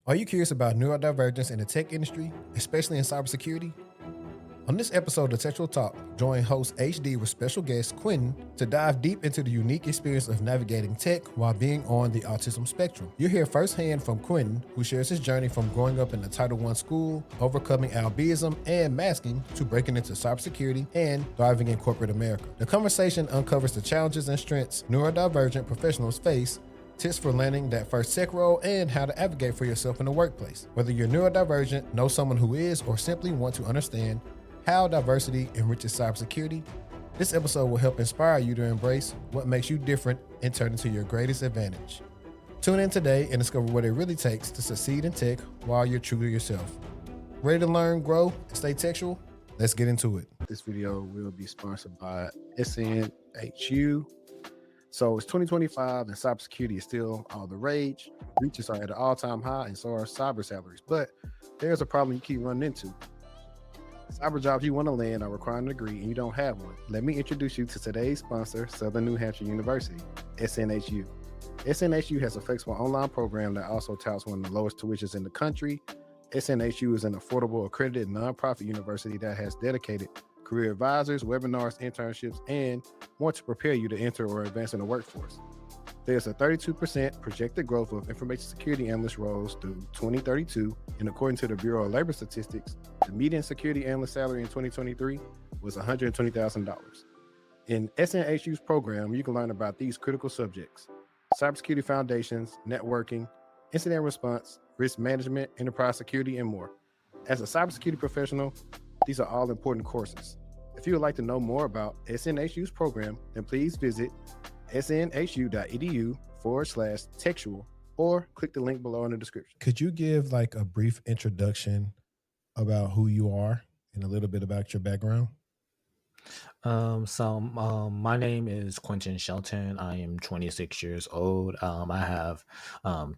Are you curious about neurodivergence in the tech industry, especially in cybersecurity? On this episode of TechTual Talk, join host HD with special guest Kwentin to dive deep into the unique experience of navigating tech while being on the autism spectrum. You'll hear firsthand from Kwentin, who shares his journey from growing up in a Title I school, overcoming albism and masking, to breaking into cybersecurity and thriving in corporate America. The conversation uncovers the challenges and strengths neurodivergent professionals face, tips for landing that first tech role, and how to advocate for yourself in the workplace. Whether you're neurodivergent, know someone who is, or simply want to understand how diversity enriches cybersecurity, this episode will help inspire you to embrace what makes you different and turn it to your greatest advantage. Tune in today and discover what it really takes to succeed in tech while you're true to yourself. Ready to learn, grow, and stay textual? Let's get into it. This video will be sponsored by SNHU. So it's 2025 and cybersecurity is still all the rage. Breaches are at an all-time high and so are cyber salaries. But there's a problem you keep running into. Cyber jobs you want to land are requiring a degree and you don't have one. Let me introduce you to today's sponsor, Southern New Hampshire University, SNHU. SNHU has a flexible online program that also touts one of the lowest tuitions in the country. SNHU is an affordable, accredited nonprofit university that has dedicated career advisors, webinars, internships, and want to prepare you to enter or advance in the workforce. There's a 32% projected growth of information security analyst roles through 2032, and according to the Bureau of Labor Statistics, the median security analyst salary in 2023 was $120,000. In SNHU's program, you can learn about these critical subjects: cybersecurity foundations, networking, incident response, risk management, enterprise security, and more. As a cybersecurity professional, these are all important courses. If you would like to know more about SNHU's program, then please visit snhu.edu/textual or click the link below in the description. Could you give like a brief introduction about who you are and a little bit about your background? My name is Kwentin Shelton. I am 26 years old. I have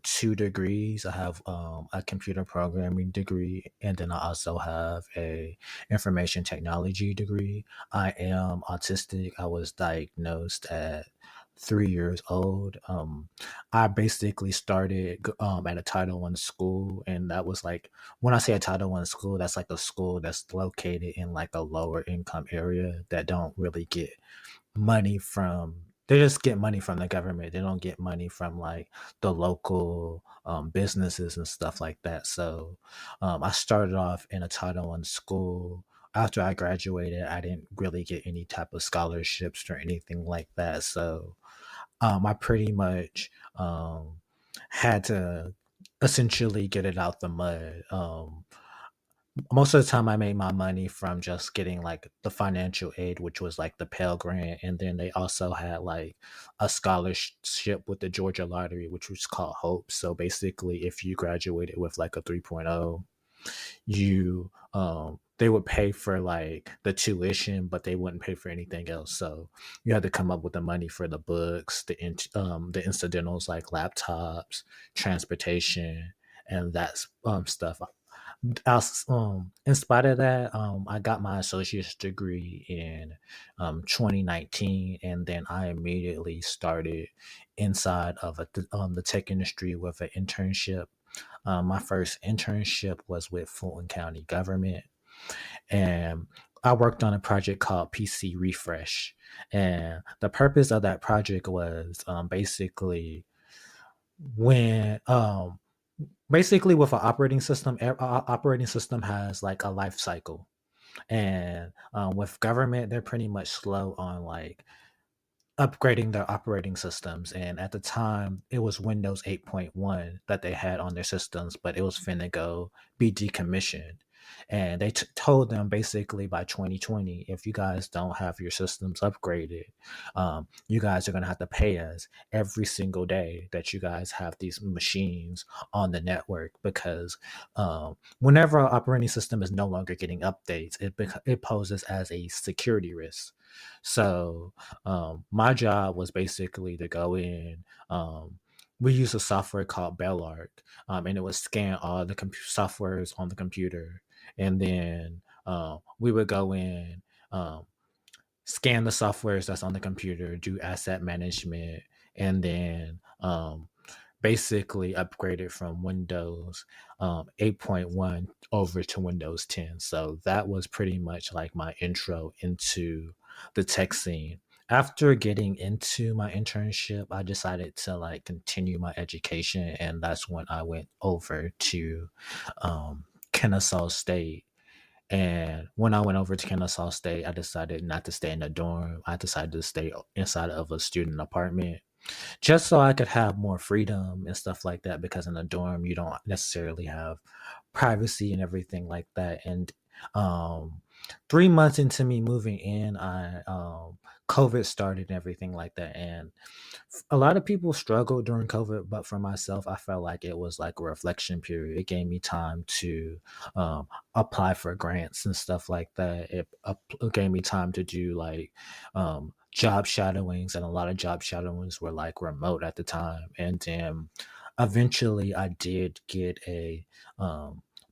2 degrees. I have a computer programming degree, and then I also have a information technology degree. I am autistic. I was diagnosed at 3 years old. I basically started at a Title I school, and that was like, when I say a Title I school, that's like a school that's located in like a lower income area that don't really get money from. They just get money from the government. They don't get money from like the local businesses and stuff like that. So I started off in a Title I school. After I graduated, I didn't really get any type of scholarships or anything like that. So I pretty much had to essentially get it out the mud. Most of the time I made my money from just getting like the financial aid, which was like the Pell Grant. And then they also had like a scholarship with the Georgia Lottery, which was called Hope. So basically, if you graduated with like a 3.0, you they would pay for like the tuition, but they wouldn't pay for anything else. So you had to come up with the money for the books, the incidentals like laptops, transportation, and that stuff. In spite of that, I got my associate's degree in 2019, and then I immediately started inside of the tech industry with an internship. My first internship was with Fulton County government, and I worked on a project called PC Refresh. And the purpose of that project was when basically with an operating system has like a life cycle, and with government, they're pretty much slow on like upgrading their operating systems. And at the time, it was Windows 8.1 that they had on their systems, but it was finna go be decommissioned. And they told them basically by 2020, if you guys don't have your systems upgraded, you guys are going to have to pay us every single day that you guys have these machines on the network, because whenever our operating system is no longer getting updates, it poses as a security risk. So my job was basically to go in. We use a software called Bellark, and it would scan all the softwares on the computer, and then we would go in, scan the softwares that's on the computer, do asset management, and then basically upgraded from Windows 8.1 over to Windows 10. So that was pretty much like my intro into the tech scene. After getting into my internship, I decided to like continue my education, and that's when I went over to Kennesaw State. And when I went over to Kennesaw State, I decided not to stay in a dorm. I decided to stay inside of a student apartment just so I could have more freedom and stuff like that. Because in a dorm, you don't necessarily have privacy and everything like that. And um, 3 months into me moving in, I COVID started and everything like that. And a lot of people struggled during COVID, but for myself, I felt like it was like a reflection period. It gave me time to apply for grants and stuff like that. It gave me time to do like job shadowings, and a lot of job shadowings were like remote at the time. And then eventually, I did get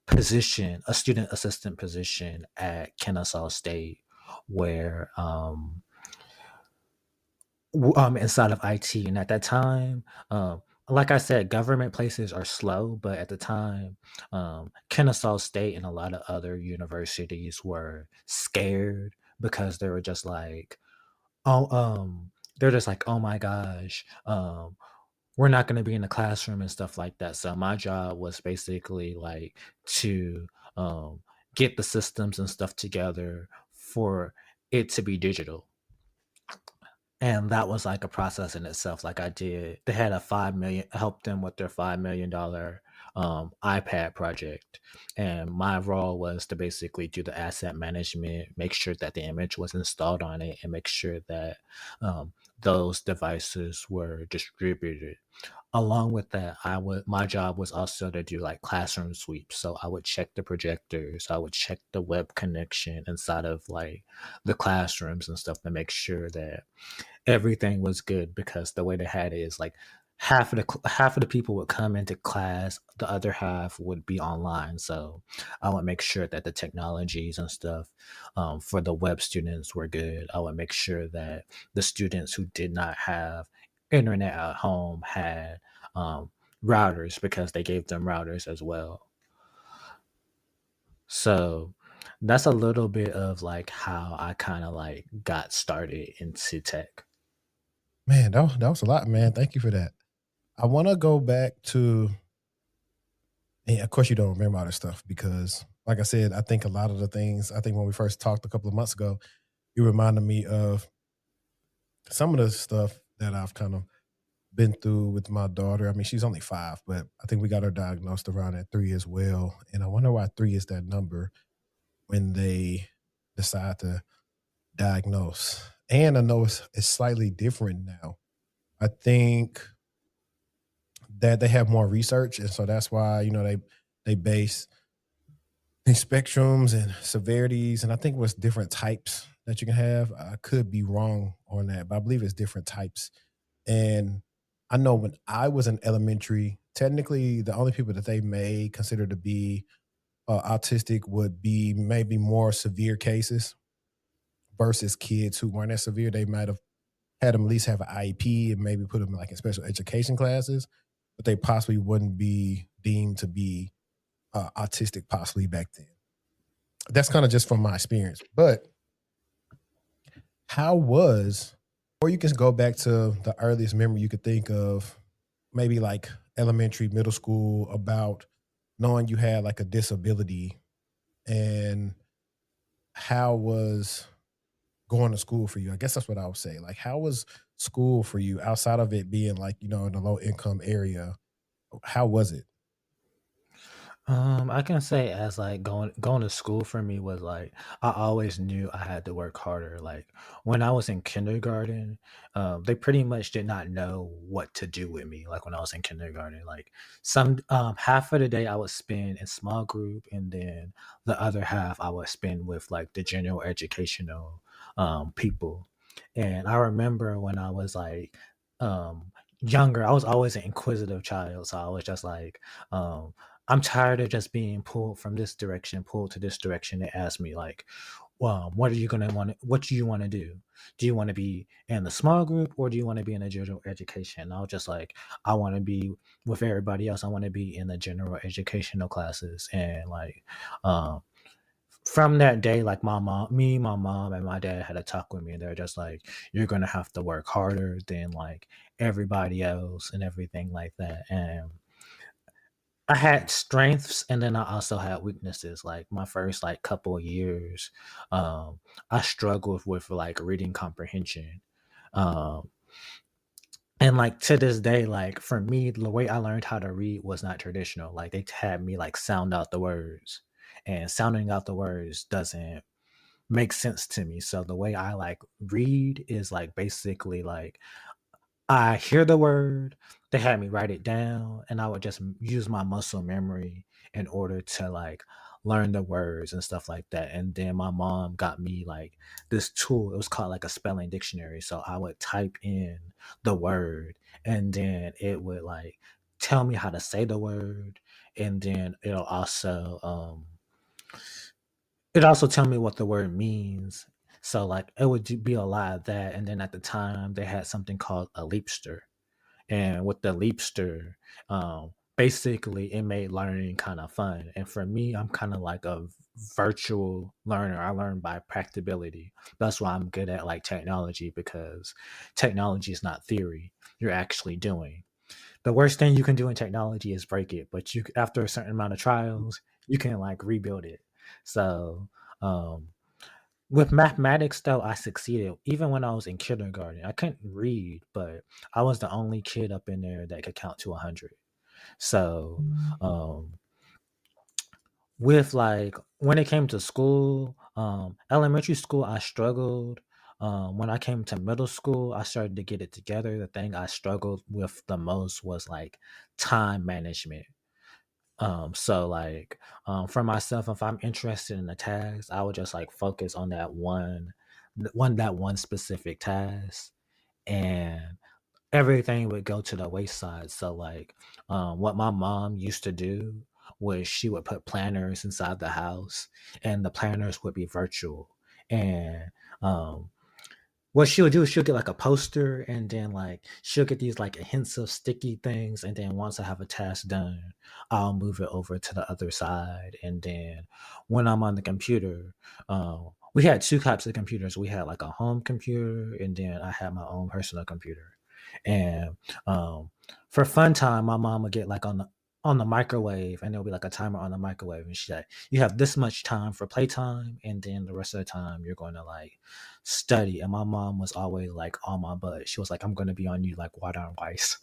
position, a student assistant position at Kennesaw State, where inside of IT. And at that time, like I said, government places are slow, but at the time, Kennesaw State and a lot of other universities were scared because they were just like, oh, they're just like, oh my gosh, we're not going to be in the classroom and stuff like that. So my job was basically like to get the systems and stuff together for it to be digital. And that was like a process in itself. Like I did, they had a 5 million, helped them with their $5 million iPad project, and my role was to basically do the asset management, make sure that the image was installed on it, and make sure that those devices were distributed. Along with that, my job was also to do like classroom sweeps. So I would check the projectors, I would check the web connection inside of like the classrooms and stuff to make sure that everything was good, because the way they had it is like half of the people would come into class, the other half would be online. So I would make sure that the technologies and stuff for the web students were good. I would make sure that the students who did not have internet at home had um, routers, because they gave them routers as well. So that's a little bit of like how I kind of like got started into tech. Man, that was a lot, man. Thank you for that. I want to go back to, and of course, you don't remember all this stuff because, like I said, I think a lot of the things, I think when we first talked a couple of months ago, you reminded me of some of the stuff that I've kind of been through with my daughter. I mean, she's only 5, but I think we got her diagnosed around at 3 as well. And I wonder why 3 is that number when they decide to diagnose. And I know it's slightly different now. I think that they have more research, and so that's why they base these spectrums and severities, and I think it was different types that you can have. I could be wrong on that, but I believe it's different types. And I know when I was in elementary, technically the only people that they may consider to be autistic would be maybe more severe cases versus kids who weren't as severe. They might have had them at least have an IEP and maybe put them like in special education classes, but they possibly wouldn't be deemed to be autistic possibly back then. That's kind of just from my experience. But how was, or you can go back to the earliest memory you could think of, maybe like elementary, middle school, about knowing you had like a disability, and how was going to school for you? I guess that's what I would say. Like, how was school for you outside of it being like, in a low income area? How was it? I can say as like going to school for me was like I always knew I had to work harder. Like when I was in kindergarten, they pretty much did not know what to do with me. Like when I was in kindergarten, like some half of the day I would spend in small group, and then the other half I would spend with like the general educational people. And I remember when I was like younger, I was always an inquisitive child, so I was just like. I'm tired of just being pulled from this direction, pulled to this direction. They asked me like, what are you gonna want? What do you want to do? Do you want to be in the small group or do you want to be in a general education? And I was just like, I want to be with everybody else. I want to be in the general educational classes. And like, um, from that day, like my mom, and my dad had a talk with me, and they're just like, you're gonna have to work harder than like everybody else and everything like that. And I had strengths and then I also had weaknesses. Like my first like couple of years, um, I struggled with like reading comprehension. Um, and like to this day, like for me, the way I learned how to read was not traditional. Like they had me like sound out the words. And sounding out the words doesn't make sense to me. So the way I like read is like basically like I hear the word, they had me write it down, and I would just use my muscle memory in order to like learn the words and stuff like that. And then my mom got me like this tool. It was called like a spelling dictionary. So I would type in the word, and then it would like tell me how to say the word, and then it also tell me what the word means. So like it would be a lot of that. And then at the time they had something called a leapster, and with the Leapster, basically it made learning kind of fun. And for me, I'm kind of like a virtual learner. I learn by practicability. That's why I'm good at like technology, because technology is not theory. You're actually doing. The worst thing you can do in technology is break it, but you after a certain amount of trials, you can like rebuild it. So um, with mathematics, though, I succeeded. Even when I was in kindergarten, I couldn't read, but I was the only kid up in there that could count to 100. So, um, with like when it came to school, elementary school, I struggled. When I came to middle school, I started to get it together. The thing I struggled with the most was like time management. So like for myself, if I'm interested in a task, I would just like focus on that one specific task, and everything would go to the wayside. So like what my mom used to do was she would put planners inside the house, and the planners would be virtual. And um what she'll do is she'll get like a poster, and then like she'll get these like adhesive sticky things, and then once I have a task done, I'll move it over to the other side. And then when I'm on the computer, we had two types of computers. We had like a home computer, and then I had my own personal computer. And um, for fun time, my mom would get like on the microwave, and there'll be like a timer on the microwave, and she's like, you have this much time for playtime, and then the rest of the time you're going to like study. And my mom was always like on my butt. She was like, I'm gonna be on you like water on rice.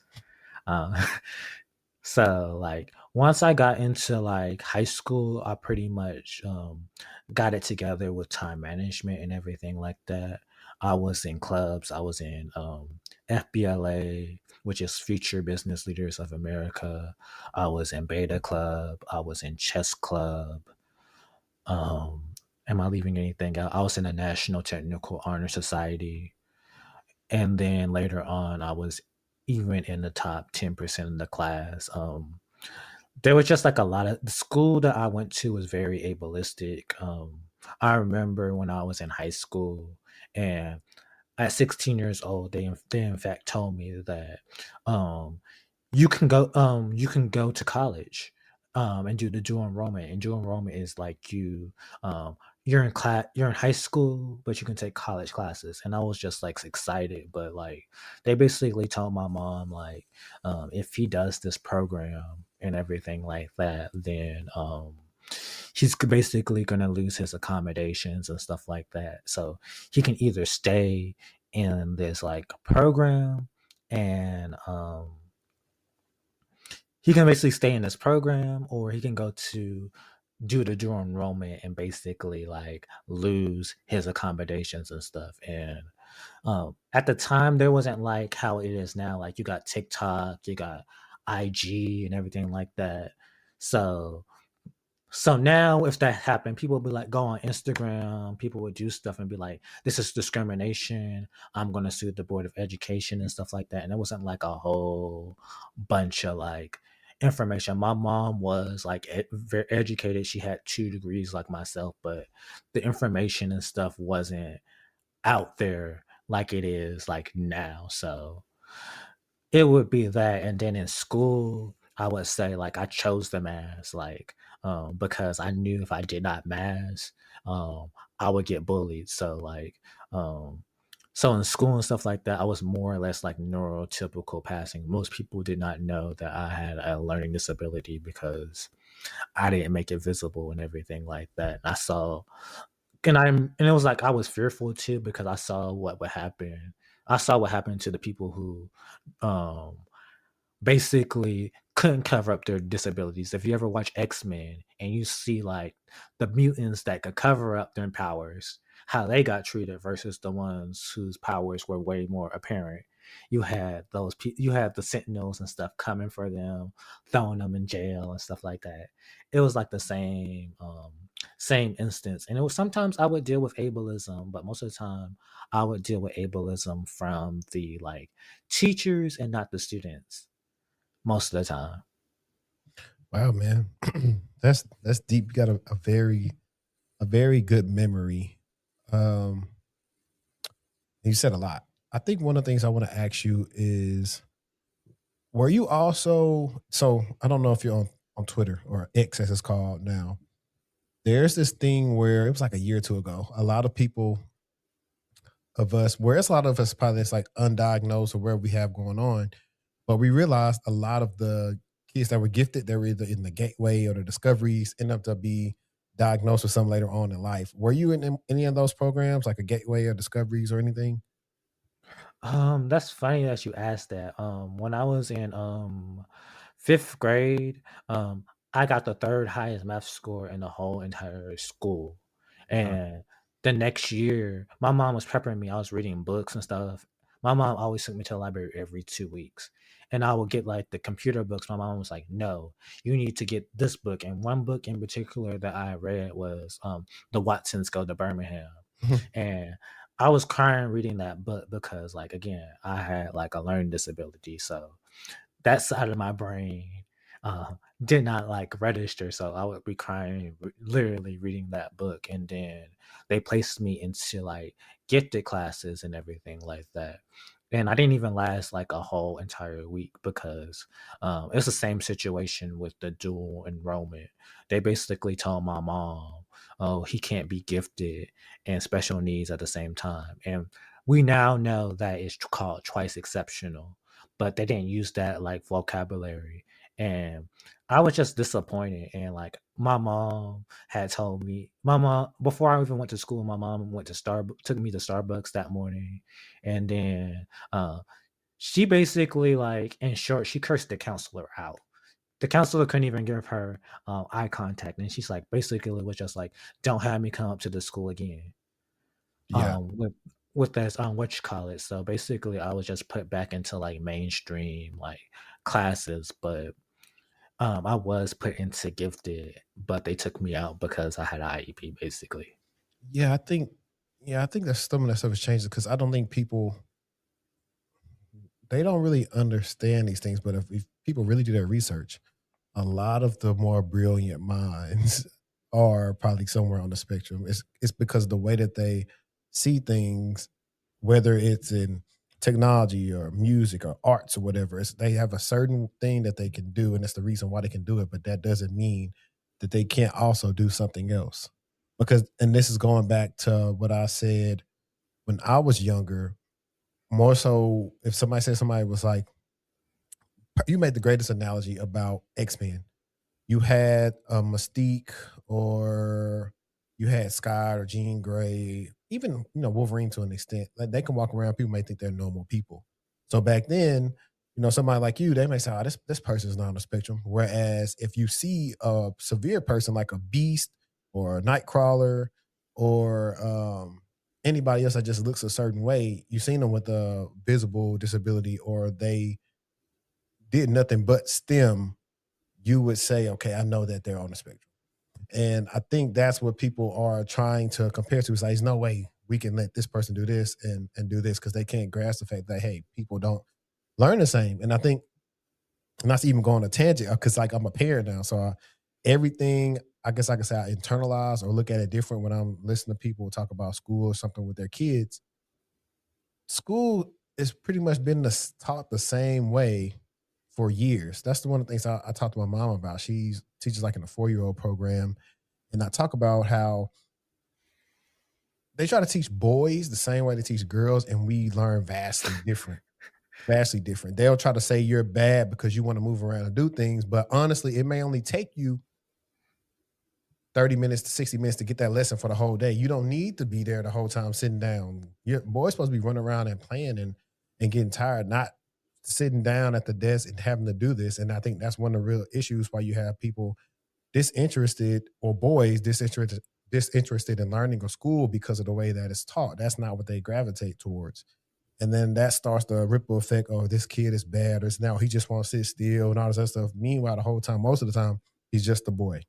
Um, so like once I got into like high school, I pretty much got it together with time management and everything like that. I was in clubs. I was in FBLA, which is Future Business Leaders of America. I was in Beta Club. I was in Chess Club. Am I leaving anything out? I was in the National Technical Honor Society. And then later on, I was even in the top 10% of the class. There was just like a lot of the school that I went to was very ableistic. I remember when I was in high school, and at 16 years old, they in fact told me that um, you can go to college and do the dual enrollment. And dual enrollment is like um, you're in high school, but you can take college classes. And I was just like excited, but like they basically told my mom like if he does this program and everything like that, then he's basically going to lose his accommodations and stuff like that. So he can either stay in this like program, and he can basically stay in this program, or he can go to do the dual enrollment and basically like lose his accommodations and stuff. And at the time, there wasn't like how it is now. Like you got TikTok, you got IG, and everything like that. So now, if that happened, people would be like, go on Instagram. People would do stuff and be like, "This is discrimination. I'm going to sue the board of education and stuff like that." And it wasn't like a whole bunch of like information. My mom was like very educated. She had 2 degrees like myself, but the information and stuff wasn't out there like it is like now. So it would be that. And then in school, I would say like I chose the math, like because I knew if I did not math, I would get bullied. So like um so in school and stuff like that, I was more or less like neurotypical passing. Most people did not know that I had a learning disability because I didn't make it visible and everything like that. I saw and it was like I was fearful too because I saw what would happen. I saw what happened to the people who um basically couldn't cover up their disabilities. If you ever watch X-Men and you see like the mutants that could cover up their powers, how they got treated versus the ones whose powers were way more apparent. You had the sentinels and stuff coming for them, throwing them in jail and stuff like that. It was like the same instance. And it was sometimes I would deal with ableism, but most of the time I would deal with ableism from the like teachers and not the students most of the time. Wow, man. That's deep. You got a very good memory. Um, you said a lot. I think one of the things I want to ask you is, were you also, so I don't know if you're on Twitter or X as it's called now. There's this thing where it was like a year or two ago. A lot of people of us, where it's a lot of us probably it's like undiagnosed or where we have going on, but we realized a lot of the kids that were gifted, they were either in the gateway or the discoveries, end up to be diagnosed with something later on in life. Were you in any of those programs, like a gateway or discoveries or anything? That's funny that you asked that. When I was in 5th grade, I got the third highest math score in the whole entire school. Uh, And the next year, my mom was prepping me. I was reading books and stuff. My mom always took me to the library every 2 weeks. And I would get like the computer books. My mom was like, no, you need to get this book. And one book in particular that I read was The Watsons Go to Birmingham. And I was crying reading that book because, like, again, I had like a learning disability, so that side of my brain uh, did not like register. So I would be crying, literally reading that book, and then they placed me into like gifted classes and everything like that. And I didn't even last like a whole entire week because it's the same situation with the dual enrollment. They basically told my mom, "Oh, he can't be gifted and special needs at the same time." And we now know that it's called twice exceptional, but they didn't use that like vocabulary. And I was just disappointed. And like my mom had told me, my mom before I even went to school, my mom went to Starbucks, took me to Starbucks that morning, and then she basically like in short, she cursed the counselor out. The counselor couldn't even give her eye contact, and she's like basically was just like, "Don't have me come up to the school again." yeah. With this what you call it. So basically I was just put back into like mainstream like classes, but I was put into gifted, but they took me out because I had an IEP basically. Yeah, I think that some of that stuff has changed because I don't think people they don't really understand these things. But if people really do their research, a lot of the more brilliant minds are probably somewhere on the spectrum. It's because the way that they see things, whether it's in technology or music or arts or whatever, they have a certain thing that they can do, and it's the reason why they can do it. But that doesn't mean that they can't also do something else. Because, and this is going back to what I said when I was younger. More so, if somebody said somebody was like, you made the greatest analogy about X-Men. You had a Mystique, or you had Scott or Jean Grey, even Wolverine to an extent. Like, they can walk around, people may think they're normal people. So back then, somebody like you, they may say, "Oh, this person's not on the spectrum." Whereas if you see a severe person like a Beast or a Nightcrawler or anybody else that just looks a certain way, you've seen them with a visible disability, or they did nothing but STEM, you would say, okay, I know that they're on the spectrum. And I think that's what people are trying to compare to. It's like, there's no way we can let this person do this and do this, because they can't grasp the fact that, hey, people don't learn the same. And I think not to even go on a tangent because like I'm a parent now, so everything I guess I can say I internalize or look at it different when I'm listening to people talk about school or something with their kids. School is pretty much been taught the same way for years. That's the one of the things I talked to my mom about. She teaches like in a 4-year-old program, and I talk about how they try to teach boys the same way they teach girls, and we learn vastly different. Vastly different. They'll try to say you're bad because you want to move around and do things, but honestly, it may only take you 30 minutes to 60 minutes to get that lesson for the whole day. You don't need to be there the whole time sitting down. Your boy's supposed to be running around and playing and getting tired, not sitting down at the desk and having to do this. And I think that's one of the real issues why you have people disinterested or boys disinterested in learning or school because of the way that it's taught. That's not what they gravitate towards. And then that starts the ripple effect. Oh, this kid is bad. Or now he just wants to sit still and all this other stuff. Meanwhile, the whole time, most of the time, he's just a boy.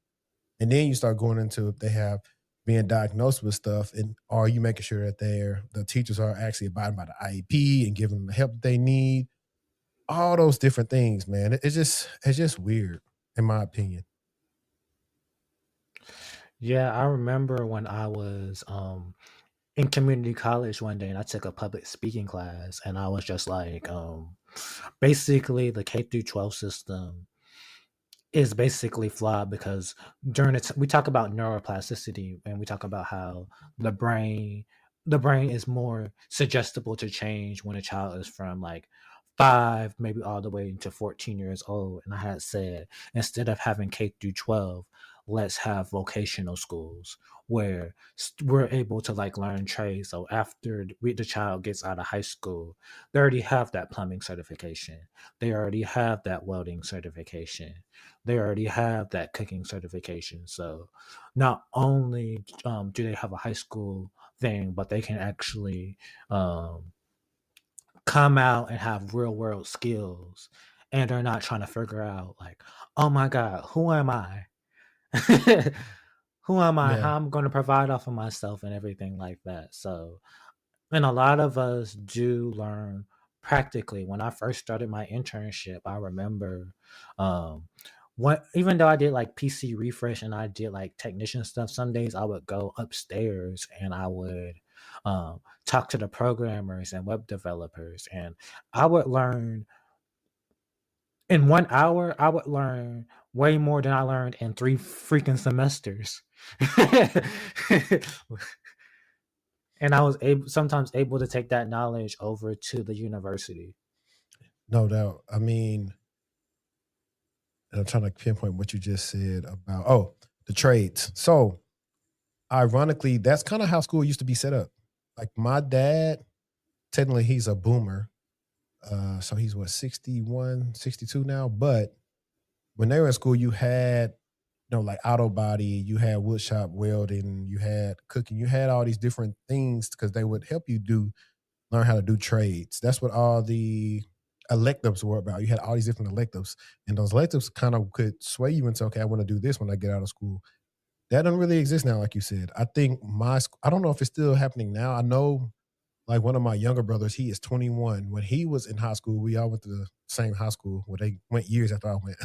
And then you start going into if they have being diagnosed with stuff, and are you making sure that the teachers are actually abiding by the IEP and giving them the help that they need? All those different things, man. It's just weird, in my opinion. Yeah, I remember when I was in community college one day and I took a public speaking class and I was just like basically the K through 12 system is basically flawed because we talk about neuroplasticity and we talk about how the brain the brain is more suggestible to change when a child is from like 5 maybe all the way to 14 years old. And I had said instead of having K through 12, let's have vocational schools where we're able to like learn trades. So after the child gets out of high school, they already have that plumbing certification, they already have that welding certification, they already have that cooking certification. So not only do they have a high school thing, but they can actually um, come out and have real world skills. And they're not trying to figure out, like, oh my God, who am I? Who am I? Yeah. How I'm going to provide off of myself and everything like that. So, and a lot of us do learn practically. When I first started my internship, I remember um, even though I did like PC refresh and I did like technician stuff, some days I would go upstairs and I would talk to the programmers and web developers, and I would learn in 1 hour. I would learn way more than I learned in 3 freaking semesters. And I was sometimes able to take that knowledge over to the university. No doubt. I mean, and I'm trying to pinpoint what you just said about the trades. So ironically, that's kind of how school used to be set up. Like my dad, technically he's a boomer. So he's what, 61, 62 now. But when they were in school, you had, like auto body, you had wood shop welding, you had cooking, you had all these different things because they would help you learn how to do trades. That's what all the electives were about. You had all these different electives, and those electives kind of could sway you into, okay, I want to do this when I get out of school. That doesn't really exist now, like you said. I think I don't know if it's still happening now. I know, like one of my younger brothers, he is 21. When he was in high school, we all went to the same high school. Well, they went years after I went,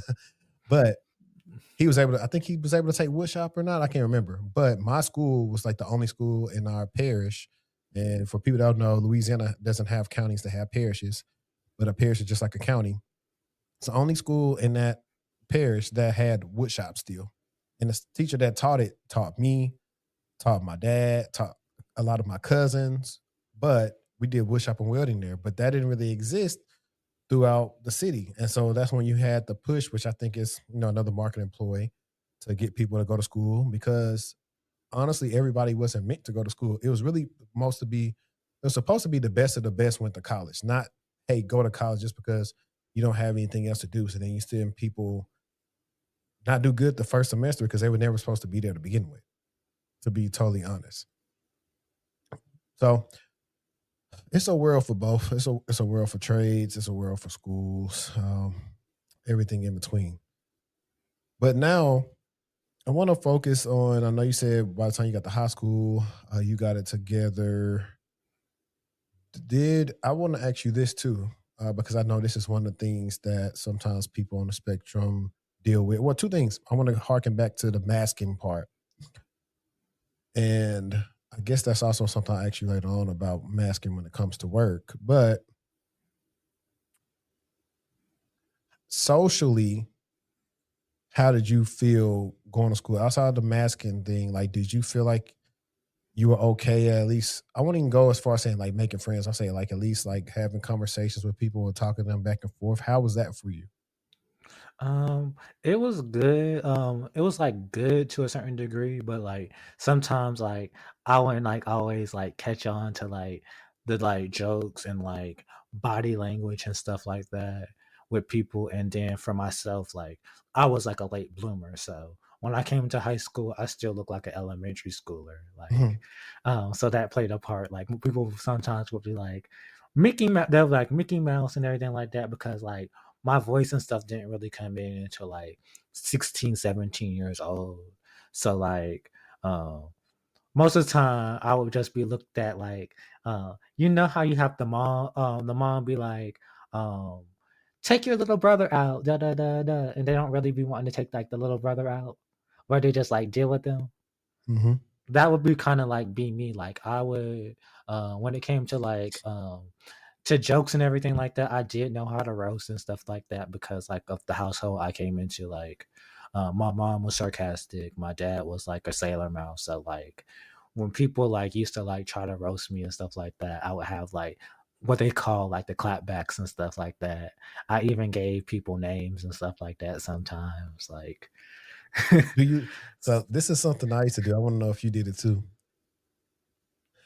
but he was able to. I think he was able to take woodshop or not. I can't remember. But my school was like the only school in our parish. And for people that don't know, Louisiana doesn't have counties that have parishes, but a parish is just like a county. It's the only school in that parish that had woodshop still. And the teacher that taught me, taught my dad, taught a lot of my cousins. But we did woodshop and welding there. But that didn't really exist throughout the city. And so that's when you had the push, which I think is, another marketing ploy to get people to go to school, because honestly, everybody wasn't meant to go to school. It was really it was supposed to be the best of the best went to college, not, hey, go to college just because you don't have anything else to do. So then you see people not do good the first semester because they were never supposed to be there to begin with, to be totally honest. So it's a world for both. It's a world for trades. It's a world for schools. Everything in between. But now I want to focus on. I know you said by the time you got to high school, you got it together. I want to ask you this too? because I know this is one of the things that sometimes people on the spectrum deal with. Well, two things. I want to harken back to the masking part. And I guess that's also something I ask you later on about masking when it comes to work. But socially, how did you feel going to school outside of the masking thing? Like, did you feel like you were okay at least? I won't even go as far as saying like making friends. I'll say like at least like having conversations with people and talking to them back and forth. How was that for you? Um, it was good. It was like good to a certain degree, but like sometimes like I wouldn't like always like catch on to like the like jokes and like body language and stuff like that with people. And then for myself, like I was like a late bloomer. So when I came to high school, I still look like an elementary schooler. Like, Mhm. so that played a part. Like people sometimes would be like Mickey Mouse, they're like Mickey Mouse and everything like that because like my voice and stuff didn't really come in until like 16, 17 years old. So like most of the time I would just be looked at like you know how you have the mom be like um take your little brother out da da da da and they don't really be wanting to take like the little brother out where they just like deal with them. Mhm. That would be kind of like be me. Like I would when it came to jokes and everything like that, I did know how to roast and stuff like that because like of the household I came into. Like my mom was sarcastic, my dad was like a sailor mouse. So like when people like used to like try to roast me and stuff like that, I would have like what they call like the clapbacks and stuff like that. I even gave people names and stuff like that sometimes. Like Do you? So this is something I used to do. I want to know if you did it too.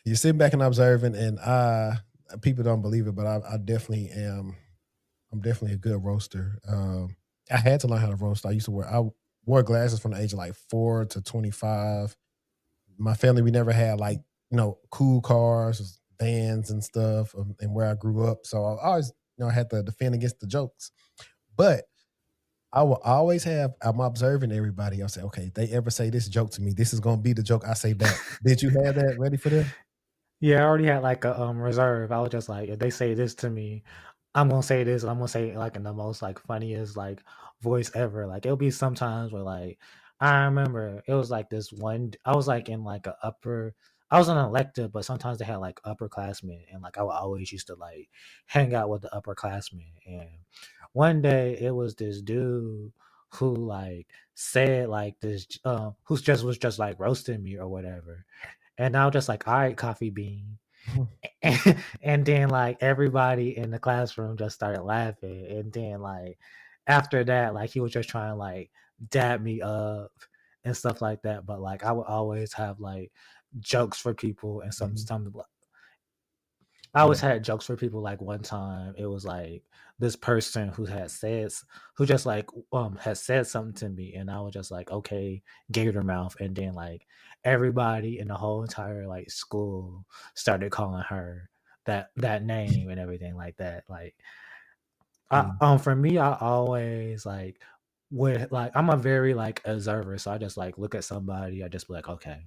You're sitting back and observing, and people don't believe it, but I definitely am. I'm definitely a good roaster. I had to learn how to roast. I wore glasses from the age of like 4 to 25. My family, we never had like, cool cars, vans and stuff, and where I grew up. So I always, had to defend against the jokes. But I will always I'm observing everybody. I'll say, okay, if they ever say this joke to me, this is going to be the joke I say back. Did you have that ready for them? Yeah, I already had like a reserve. I was just like, if they say this to me, I'm gonna say this, and I'm gonna say it like in the most like funniest like voice ever. Like it'll be sometimes where like I remember it was like this one I was like in like a upper I was an elective, but sometimes they had like upperclassmen and like I would always used to like hang out with the upperclassmen. And one day it was this dude who like said like this who's just was just like roasting me or whatever. And I was just like, all right, coffee bean. And then like everybody in the classroom just started laughing. And then like after that, like he was just trying to like dab me up and stuff like that. But like I would always have like jokes for people and Mhm. some I Yeah. always had jokes for people. Like one time, it was like this person who just like had said something to me, and I was just like, okay, gator mouth, and then like everybody in the whole entire like school started calling her that name and everything like that. Like Yeah. for me, I always like would like I'm a very like observer, so I just like look at somebody, I just be like, okay,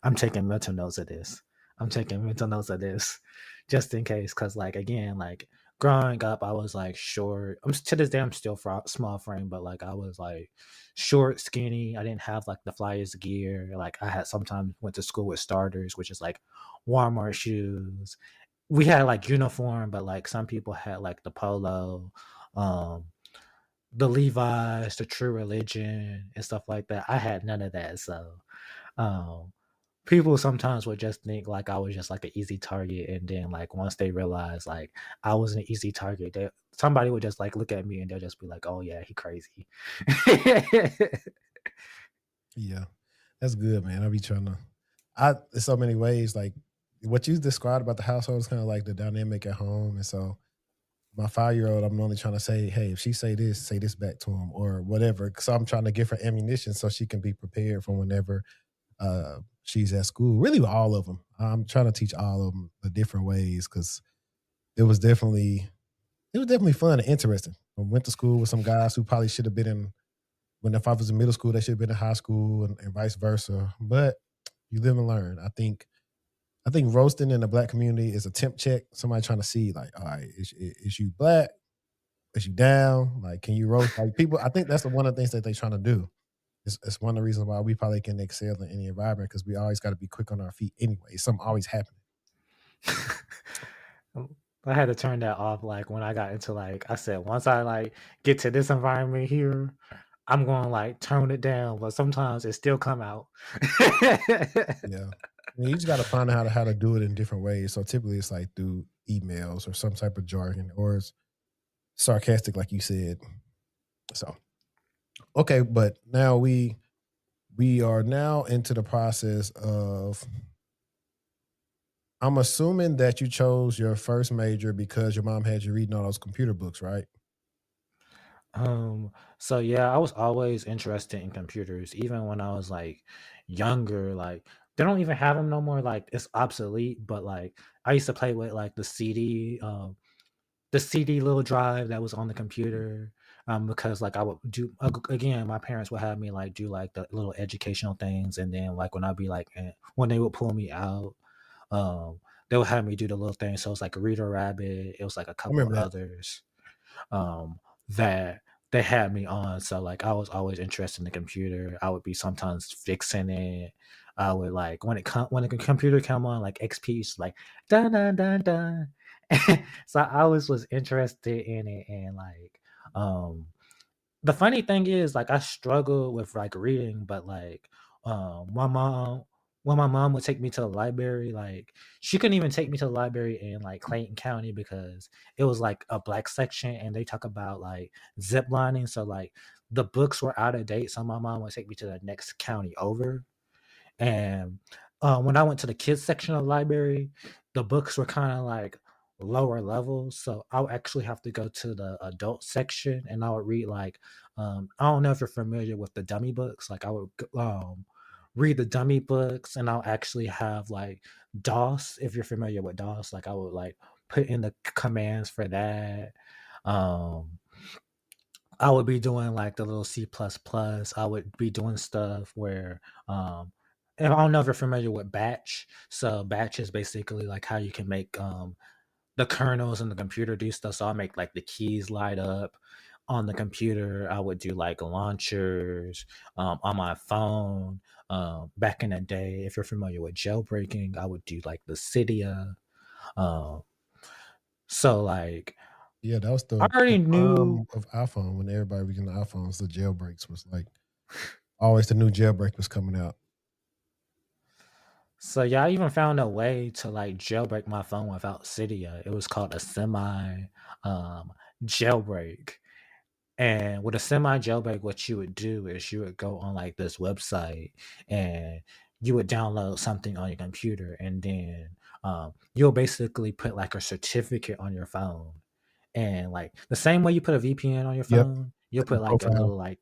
I'm taking mental notes of this. I'm taking mental notes of this just in case. Cause like again, like growing up, I was like short. I'm to this day I'm still small frame, but like I was like short, skinny. I didn't have like the flyest gear. Like I had sometimes went to school with starters, which is like Walmart shoes. We had like uniform, but like some people had like the polo, um, the Levi's, the True Religion, and stuff like that. I had none of that, so um people sometimes would just think like I was just like an easy target, and then like once they realize like I was an easy target, somebody would just like look at me and they'll just be like, "Oh yeah, he crazy." Yeah. That's good, man. I be trying to. I in so many ways, like what you described about the household is kind of like the dynamic at home, and so my 5 year old, I'm only trying to say, hey, if she say this back to him or whatever. So I'm trying to give her ammunition so she can be prepared for whenever she's at school. Really, with all of them, I'm trying to teach all of them the different ways because it was definitely fun and interesting. I went to school with some guys who probably should have been in when if I was in middle school, they should have been in high school and vice versa. But you live and learn. I think I think roasting in the black community is a temp check. Somebody trying to see, like, all right, is you black? Is you down? Like, can you roast? Like, people, I think that's one of the things that they're trying to do. It's one of the reasons why we probably can excel in any environment because we always got to be quick on our feet anyway. Something always happening. I had to turn that off like when I got into like I said, once I like get to this environment here, I'm gonna like tone it down, but sometimes it still come out. Yeah. I mean, you just got to find out how to do it in different ways. So typically it's like through emails or some type of jargon or it's sarcastic, like you said. So, okay. But now we are now into the process of, I'm assuming that you chose your first major because your mom had you reading all those computer books, right? So yeah, I was always interested in computers, even when I was like younger. Like they don't even have them no more. Like it's obsolete. But like I used to play with like the CD little drive that was on the computer. Because like I would do again, my parents would have me like do like the little educational things, and then like when I'd be like when they would pull me out, um, they would have me do the little thing. So it's like a Reader Rabbit. It was like a I couple of remember that. others that they had me on. So like I was always interested in the computer. I would be sometimes fixing it. I would like when the computer come on like XP is like dun dun dun dun. So I always was interested in it and like um the funny thing is, like, I struggle with, like, reading, but, like, my mom when my mom would take me to the library, like, she couldn't even take me to the library in, like, Clayton County because it was, like, a black section, and they talk about, like, zip lining, so, like, the books were out of date, so my mom would take me to the next county over. And when I went to the kids section of the library, the books were kind of like lower levels. So I would actually have to go to the adult section and I would read like I don't know if you're familiar with the dummy books. Like I would read the dummy books and I'll actually have like DOS, if you're familiar with DOS, like I would like put in the commands for that. Um I would be doing like the little C plus plus. I would be doing stuff where and I don't know if you're familiar with batch. So batch is basically like how you can make the kernels in the computer do stuff. So I'll make like the keys light up on the computer. I would do like launchers on my phone. Back in the day, if you're familiar with jailbreaking, I would do like the Cydia. Um, so like Yeah, that was I the already knew. prime of iPhone when everybody was getting the iPhones. The jailbreaks was like always the new jailbreak was coming out. So yeah, I even found a way to like jailbreak my phone without Cydia. It was called a semi um, jailbreak. And with a semi jailbreak, what you would do is you would go on like this website and you would download something on your computer, and then you'll basically put like a certificate on your phone. And like the same way you put a VPN on your Yep, phone, you'll the put like a profile. little like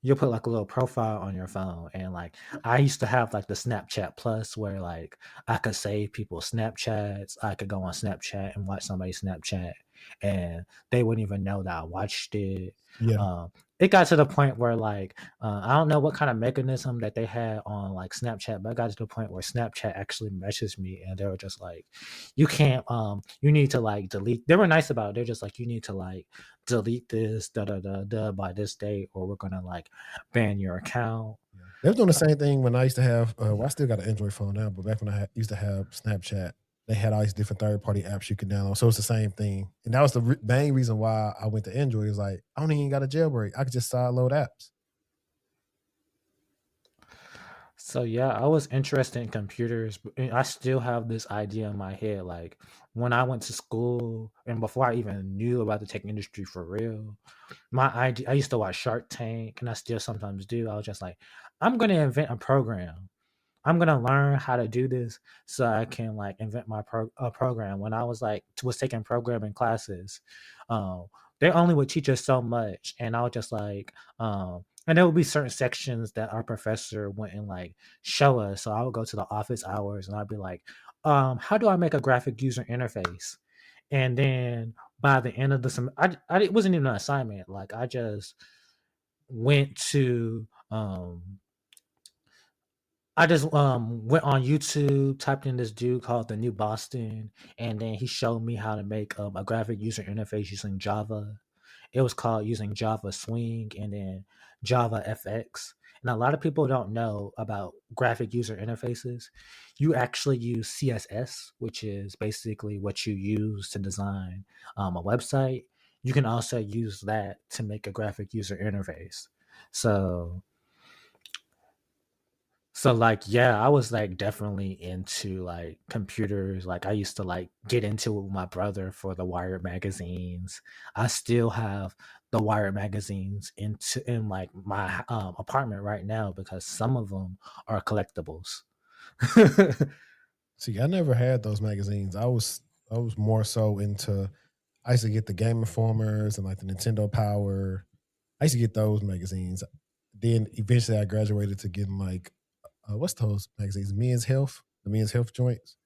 you'll put like a little profile on your phone. And like I used to have like the Snapchat Plus where like I could save people's Snapchats. I could go on Snapchat and watch somebody's Snapchat and they wouldn't even know that I watched it. Yeah. um it got to the point where like I don't know what kind of mechanism that they had on like Snapchat, but it got to the point where Snapchat actually messaged me and they were just like, you can't you need to like delete. They were nice about it. They're just like, you need to like delete this da da da da by this date or we're gonna like ban your account. Yeah. They was doing the same thing when I used to have, well, I still got an Android phone now, but back when used to have Snapchat, they had all these different third party apps you could download. So it's the same thing. And that was the main reason why I went to Android. Is like, I don't even got a jailbreak. I could just sideload apps. So yeah, I was interested in computers, and I still have this idea in my head. Like when I went to school and before I even knew about the tech industry for real, my idea, I used to watch Shark Tank and I still sometimes do. I was just like, I'm gonna invent a program. I'm gonna learn how to do this so I can like invent my program. When I was like was taking programming classes, um, they only would teach us so much, and I was just like, and there would be certain sections that our professor wouldn't like show us. So I would go to the office hours, and I'd be like, how do I make a graphic user interface? And then by the end of the it wasn't even an assignment. Like I just went to I just went on YouTube, typed in this dude called the New Boston, and then he showed me how to make a graphic user interface using Java. It was called using Java Swing and then Java FX. And a lot of people don't know about graphic user interfaces. You actually use CSS, which is basically what you use to design a website. You can also use that to make a graphic user interface. So like, yeah, I was like definitely into like computers. Like I used to like get into it with my brother for the Wired magazines. I still have the Wired magazines in like my apartment right now because some of them are collectibles. See, I never had those magazines. I was more so into. I used to get the Game Informers and like the Nintendo Power. I used to get those magazines. Then eventually I graduated to getting like what's those magazines? Men's Health, the Men's Health joints.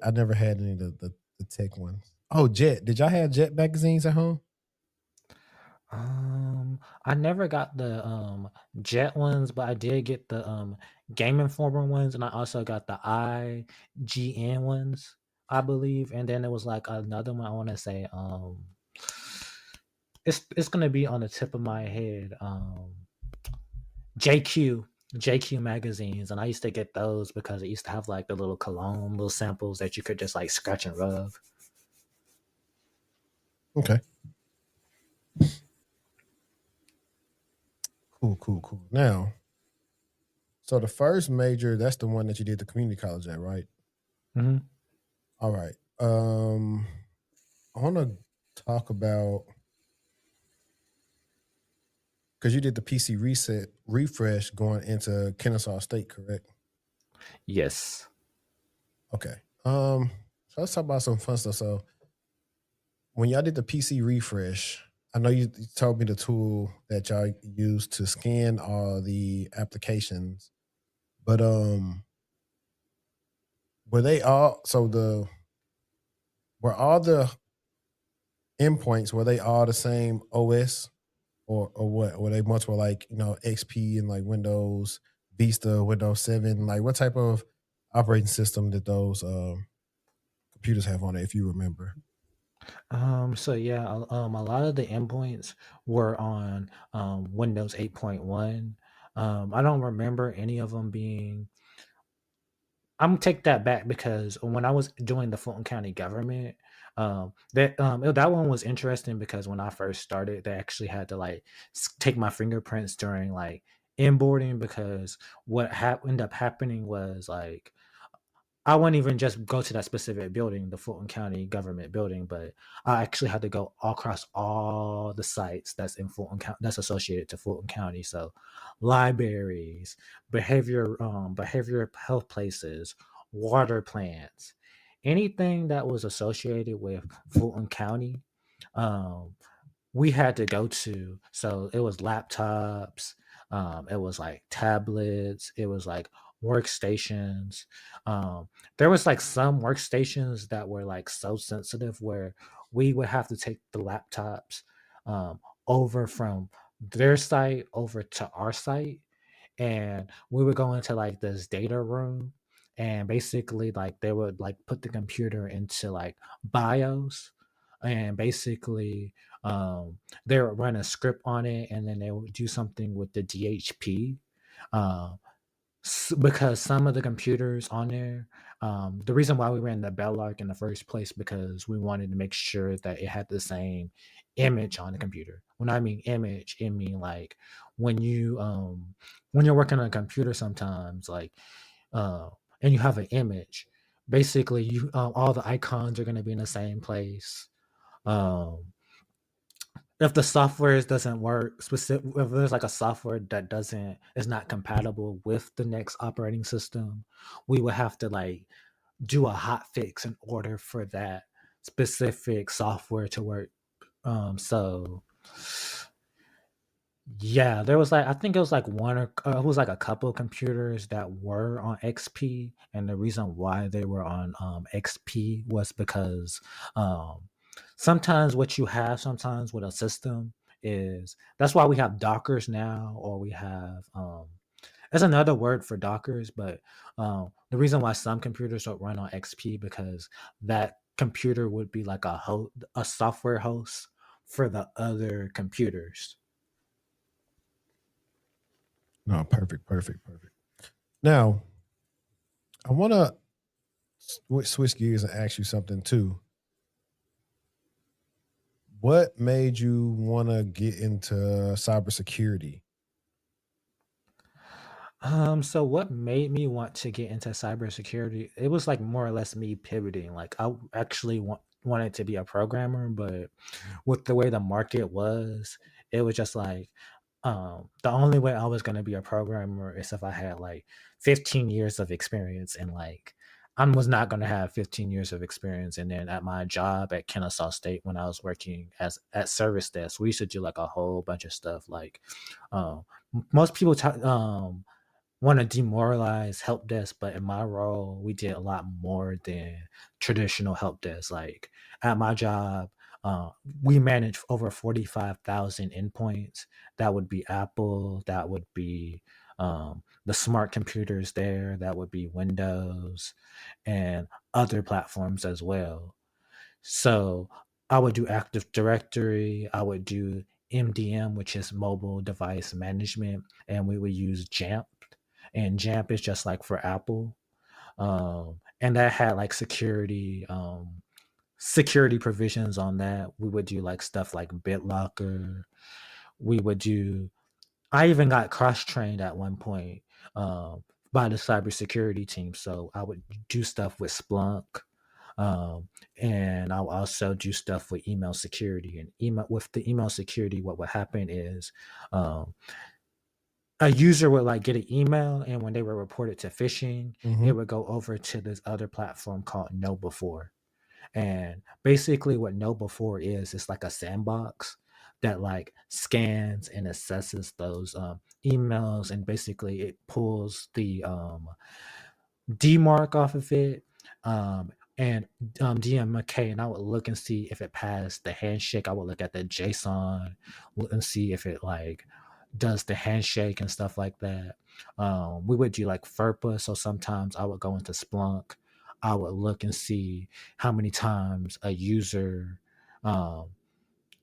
I never had any of the tech ones. Oh, Jet. Did y'all have Jet magazines at home? I never got the Jet ones, but I did get the Game Informer ones, and I also got the IGN ones, I believe. And then there was like another one I want to say it's gonna be on the tip of my head. JQ JQ magazines, and I used to get those because it used to have like the little cologne, little samples that you could just like scratch and rub. Okay. Cool, cool, cool. Now, so the first major, that's the one that you did the community college at, right? Hmm. All right. I want to talk about because you did the PC reset refresh going into Kennesaw State, correct? Yes. Okay. So let's talk about some fun stuff. So when y'all did the PC refresh, I know you told me the tool that y'all used to scan all the applications, but were they all so the were all the endpoints were they all the same OS or what? Were they much more like XP and like Windows Vista, Windows 7? Like what type of operating system did those computers have on it, if you remember? So yeah, a lot of the endpoints were on Windows 8.1. I don't remember any of them being. I'm gonna take that back because when I was doing the Fulton County government, that one was interesting because when I first started, they actually had to like take my fingerprints during like inboarding because what ended up happening was like I wouldn't even just go to that specific building, the Fulton County government building, but I actually had to go across all the sites that's in Fulton County that's associated to Fulton County. So libraries, behavior health places, water plants, anything that was associated with Fulton County. Um, we had to go to. So it was laptops, it was like tablets, it was like workstations. There was like some workstations that were like so sensitive where we would have to take the laptops over from their site over to our site, and we would go into like this data room, and basically like they would like put the computer into like BIOS, and basically they would run a script on it, and then they would do something with the DHP. um, because some of the computers on there, the reason why we ran the Bellark in the first place because we wanted to make sure that it had the same image on the computer. When I mean image, it mean like when you when you're working on a computer sometimes like uh and you have an image, basically you all the icons are going to be in the same place. um if the software doesn't work specific, if there's like a software that doesn't is not compatible with the next operating system, we would have to like do a hot fix in order for that specific software to work. So yeah, there was like I think it was like one or it was like a couple of computers that were on XP, and the reason why they were on XP was because sometimes what you have sometimes with a system is that's why we have Dockers now, or we have That's another word for Dockers, but the reason why some computers don't run on XP because that computer would be like a software host for the other computers. No, perfect, perfect, perfect. Now, I want to switch gears and ask you something too. What made you want to get into cybersecurity? So what made me want to get into cybersecurity? It was like more or less me pivoting. Like I actually wanted to be a programmer, but with the way the market was, it was just like the only way I was going to be a programmer is if I had like 15 years of experience, and like I was not going to have 15 years of experience. And then at my job at Kennesaw State, when I was working as at service desk, we used to do like a whole bunch of stuff. Like most people want to demoralize help desk, but in my role, we did a lot more than traditional help desk. Like at my job, uh, we manage over 45,000 endpoints. That would be Apple, that would be the smart computers there, that would be Windows, and other platforms as well. So I would do Active Directory, I would do MDM, which is mobile device management, and we would use JAMP. And JAMP is just like for Apple. And that had like security provisions on that. We would do like stuff like BitLocker. We would do I even got cross trained at one point by the cybersecurity team. So I would do stuff with Splunk, um, and I'll also do stuff with email security. And email with the email security, what would happen is um, a user would like get an email, and when they were reported to phishing, Mm-hmm. it would go over to this other platform called Know Before. And basically what Know Before is, it's like a sandbox that like scans and assesses those emails, and basically it pulls the DMARC off of it, and DMK, and I would look and see if it passed the handshake. I would look at the JSON and see if it like does the handshake and stuff like that. We would do like FERPA, so sometimes I would go into Splunk. I would look and see how many times a user, um,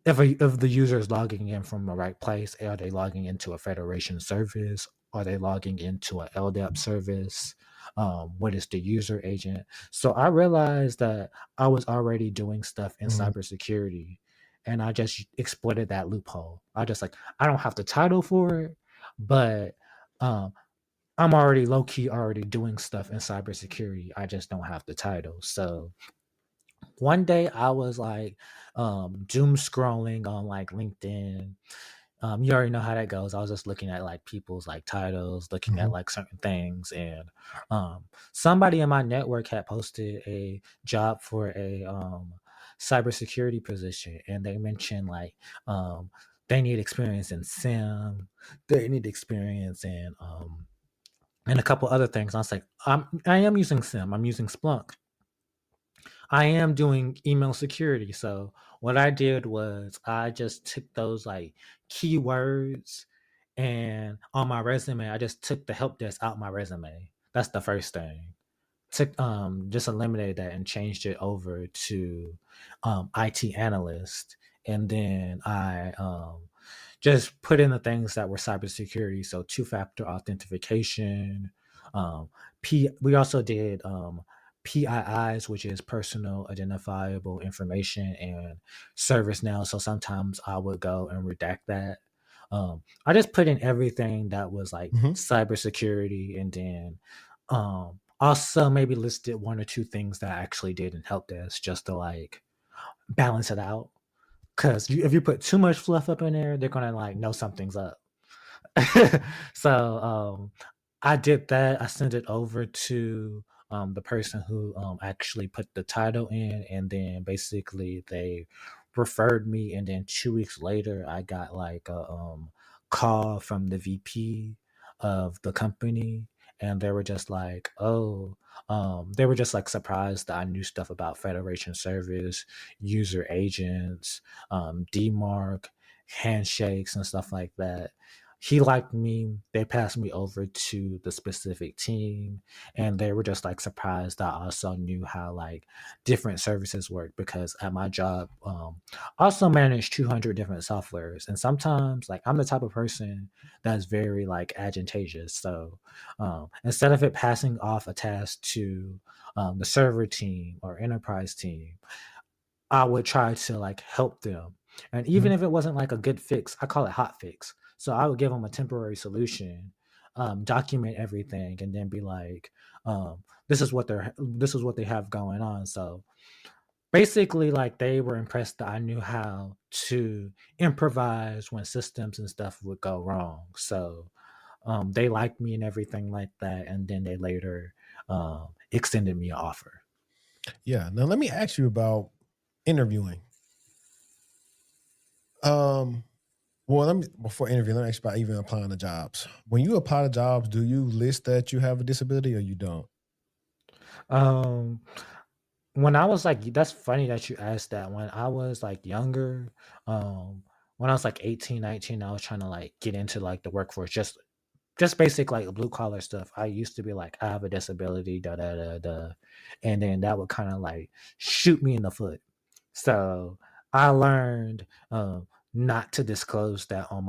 if the user is logging in from the right place, are they logging into a federation service? Are they logging into a LDAP service? What is the user agent? So I realized that I was already doing stuff in Mm-hmm. cybersecurity, and I just exploited that loophole. I just like I don't have the title for it, but um, I'm already low key already doing stuff in cybersecurity. I just don't have the title. So one day I was like doom scrolling on like LinkedIn. You already know how that goes. I was just looking at like people's like titles, looking at Mm-hmm. like certain things, and somebody in my network had posted a job for a cybersecurity position, and they mentioned like they need experience in SIM, they need experience in and a couple other things. I was like, I am using SIM, I'm using Splunk, I am doing email security. So what I did was I just took those like keywords, and on my resume, I just took the help desk out my resume. That's the first thing. Took just eliminated that and changed it over to IT analyst. And then I just put in the things that were cybersecurity. So two-factor authentication. Um, we also did PIIs, which is personal identifiable information, and ServiceNow. So sometimes I would go and redact that. I just put in everything that was like Mm-hmm. cybersecurity, and then also maybe listed one or two things that I actually did in help desk just to like balance it out. Because if you put too much fluff up in there, they're gonna like know something's up. So I did that. I sent it over to the person who actually put the title in, and then basically they referred me. And then 2 weeks later, I got like a call from the VP of the company, and they were just like, "Oh." They were just like surprised that I knew stuff about Federation Service, user agents, DMARC, handshakes, and stuff like that. he liked me. They passed me over to the specific team, and they were just like surprised that I also knew how like different services work, because at my job, I also manage 200 different softwares, and sometimes like I'm the type of person that's very like agitated. So instead of it passing off a task to the server team or enterprise team, I would try to like help them. And even Mhm. if it wasn't like a good fix, I call it hot fix. So I would give them a temporary solution, document everything, and then be like, this is what they have going on. So basically, like they were impressed that I knew how to improvise when systems and stuff would go wrong. So they liked me and everything like that, and then they later extended me an offer. Yeah. Now let me ask you about interviewing. Um, well, let me before interviewing, let me ask you about even applying to jobs. When you apply to jobs, do you list that you have a disability or you don't? Um, when I was like, that's funny that you asked that. When I was like younger, um, when I was like 18, 19, I was trying to like get into like the workforce, just basic like blue collar stuff. I used to be like, I have a disability, da da da da, and then that would kind of like shoot me in the foot. So I learned not to disclose that on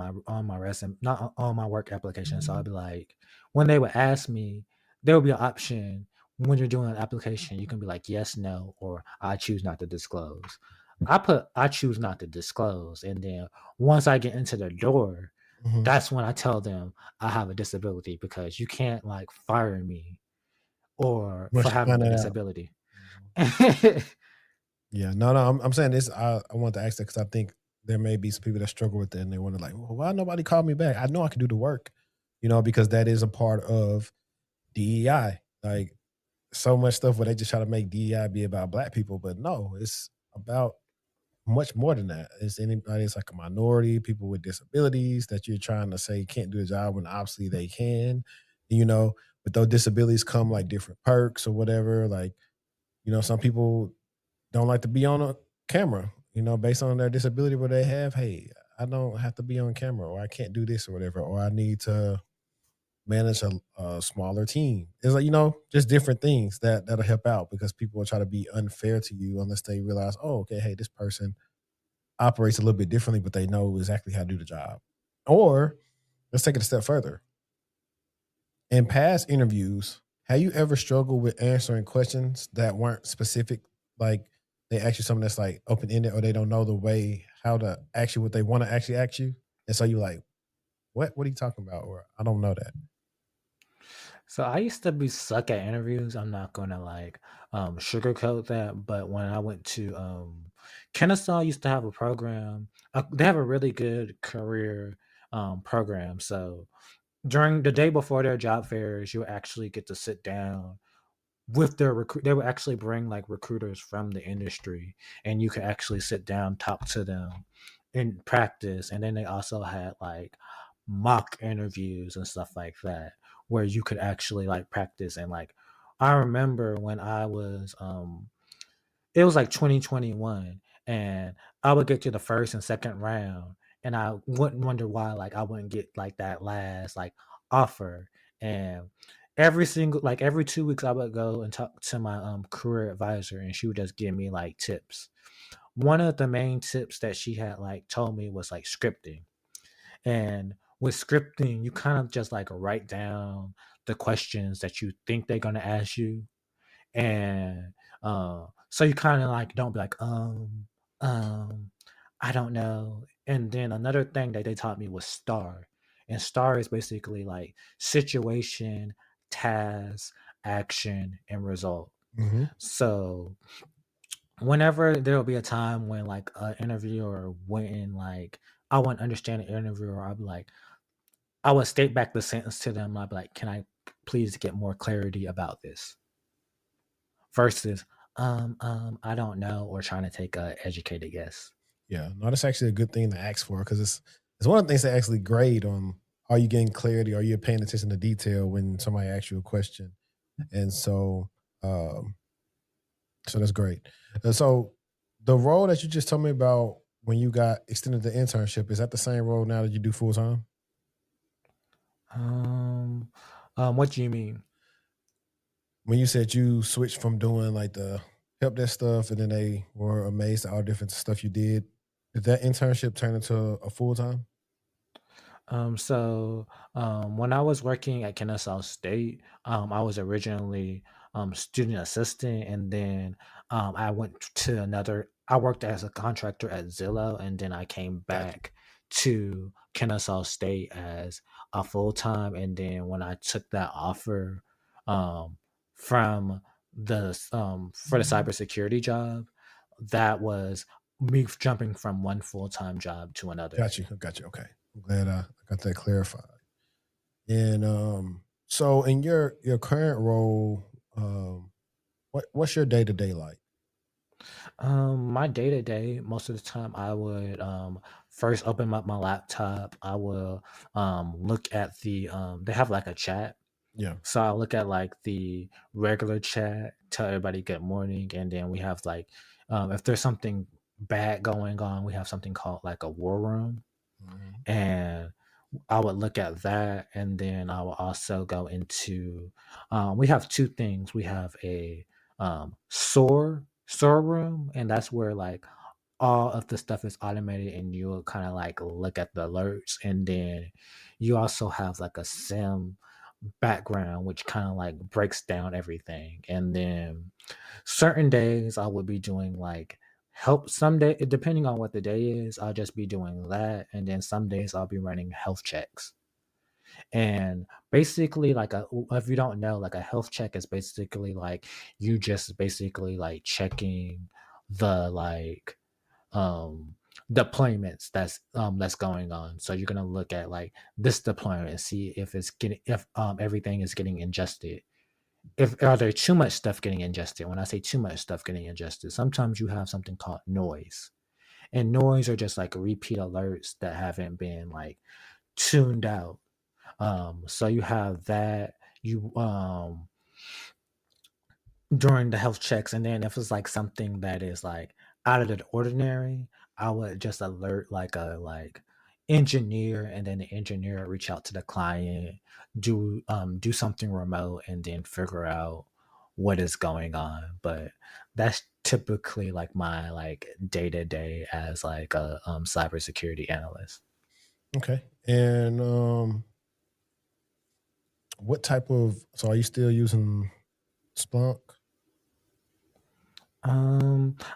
my resume, not on my work application. So I'd be like, when they would ask me, there would be an option when you're doing an application. You can be like yes, no, or I choose not to disclose. I put I choose not to disclose, and then once I get into the door, Mhm. that's when I tell them I have a disability, because you can't like fire me or Once for you having find a that out. disability. Mhm. Yeah, no, I'm saying this. I want to ask that because I think there may be some people that struggle with it and they wonder, like, well, why nobody called me back? I know I can do the work, because that is a part of DEI. Like, so much stuff where they just try to make DEI be about black people, but no, it's about much more than that. It's anybody, it's like a minority, people with disabilities that you're trying to say can't do a job when obviously they can, you know, but those disabilities come like different perks or whatever. Like, some people don't like to be on a camera, based on their disability where they have, hey, I don't have to be on camera or I can't do this or whatever, or I need to manage a smaller team. It's like, just different things that'll help out because people will try to be unfair to you unless they realize, oh, okay, hey, this person operates a little bit differently, but they know exactly how to do the job. Or let's take it a step further. In past interviews, have you ever struggled with answering questions that weren't specific? Like they ask you something that's like open ended, or they don't know the way how to ask you what they want to actually ask you, and so you're like, "What? What are you talking about?" Or I don't know that. So I used to be suck at interviews. I'm not gonna like sugarcoat that. But when I went to Kennesaw, used to have a program. They have a really good career program. So during the day before their job fairs, you actually get to sit down with their recruit. They would actually bring like recruiters from the industry, and you could actually sit down, talk to them in practice. And then they also had like mock interviews and stuff like that, where you could actually like practice. And like I remember when I was it was like 2021, and I would get to the first and second round, and I wouldn't wonder why like I wouldn't get like that last like offer. And every 2 weeks I would go and talk to my career advisor, and she would just give me like tips. One of the main tips that she had like told me was like scripting. And with scripting, you kind of just like write down the questions that you think they're going to ask you. And so you kind of like don't be like um I don't know. And then another thing that they taught me was star. And star is basically like situation, task, action, and result. Hmm. So whenever there will be a time when like an interviewer wouldn't like, I wouldn't understand the interviewer, I'd be like, I would state back the sentence to them. I'd be like, can I please get more clarity about this? Versus, I don't know, or trying to take a educated guess. Yeah, no, that's actually a good thing to ask for because it's one of the things that actually grade on are you getting clarity, are you paying attention to detail when somebody asks you a question, and um, so that's great. And so the role that you just told me about when you got extended the internship, is that the same role now that you do full time? Um, what do you mean? When you said you switched from doing like the help desk stuff, and then they were amazed at all different stuff you did that internship turn into a full time? When I was working at Kennesaw State, I was originally student assistant, and then I went to another. I worked as a contractor at Zillow, and then I came Gotcha. back to Kennesaw State as a full time. And then when I took that offer um, from for the cybersecurity job, that was me jumping from one full time job to another. Got you. Okay. I'm glad I got that clarified. And so in your current role, what's your day to day like? My day to day, most of the time, I would first open up my laptop. I will look at they have like a chat. Yeah. So I look at like the regular chat, tell everybody good morning, and then we have like if there's something bad going on, we have something called like a war room, Mhm. and I would look at that, and then I will also go into. We have two things. We have a SOAR room, and that's where like all of the stuff is automated, and you will kind of like look at the alerts, and then you also have like a sim background, which kind of like breaks down everything, and then certain days I would be doing like help. Some day, depending on what the day is, I'll just be doing that, and then some days I'll be running health checks. And basically, if you don't know, like a health check is basically like you just basically like checking the um deployments that's going on. So you're gonna look at like this deployment and see if it's getting if everything is getting ingested. If are there too much stuff getting ingested? When I say too much stuff getting ingested, sometimes you have something called noise. And noise are just like repeat alerts that haven't been like tuned out. So you have that. You During the health checks, and then if it's like something that is like out of the ordinary, I would just alert like a engineer, and then the engineer would reach out to the client, do something remote, and then figure out what is going on. But that's typically like my like day to day as like a cybersecurity analyst. Okay. And what type of so are you still using Splunk?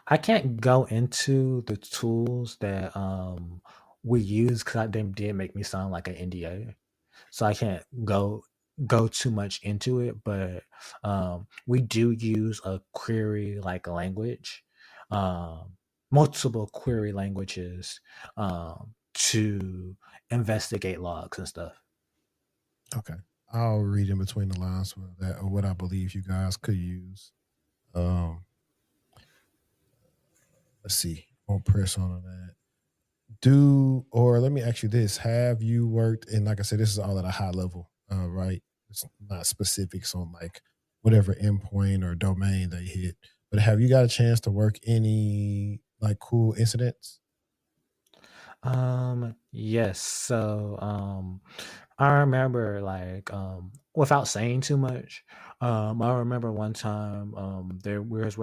I can't go into the tools that we use because they did make me sound like an NDA, so I can't go too much into it. But we do use a query like language, multiple query languages to investigate logs and stuff. Okay. I'll read in between the lines for that or what I believe you guys could use. Um, let's see. Won't press on that. Do or let me ask you this: have you worked? And like I said, this is all at a high level, right? It's not specifics on like whatever endpoint or domain they hit. But have you got a chance to work any like cool incidents? Yes. So, I remember without saying too much, I remember one time, there was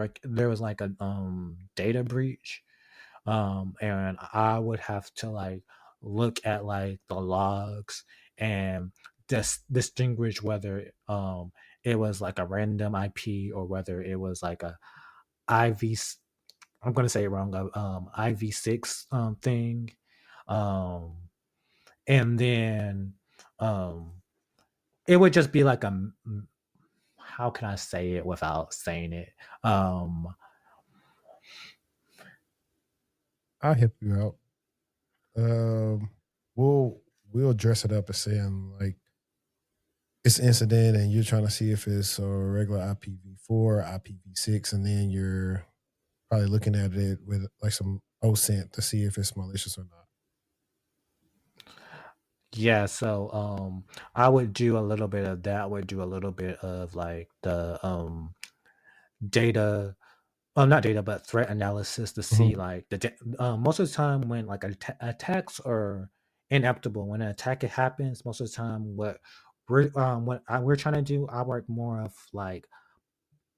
like a data breach, and I would have to like look at like the logs and distinguish whether it was like a random IP or whether it was like a IV. I'm gonna say it wrong. IV6 thing, um, and then um, it would just be like how can I say it without saying it? I'll help you out. Um, we'll we'll dress it up as saying like it's an incident, and you're trying to see if it's a regular IPv4, IPv6, and then you're probably looking at it with like some OSINT to see if it's malicious or not. Yeah, so I would do a little bit of that. I would do a little bit of like the data, not data, but threat analysis to see Mhm. like most of the time when like attacks are inevitable. When an attack happens, most of the time, we're trying to do, I work more of like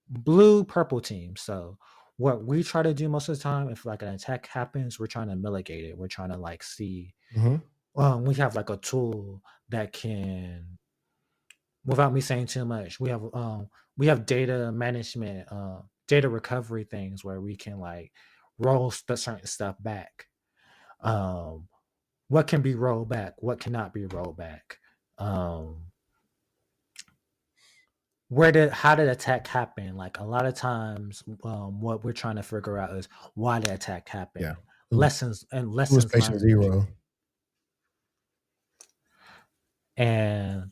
blue purple team. So what we try to do most of the time, if like an attack happens, we're trying to mitigate it. We're trying to like see. Mm-hmm. We have like a tool that can, without me saying too much, we have data management, data recovery things where we can like roll certain stuff back. Um, what can be rolled back? What cannot be rolled back? Um, how did attack happen? Like a lot of times, what we're trying to figure out is why the attack Yeah. happened. Who, who is Lessons patient learned. zero? And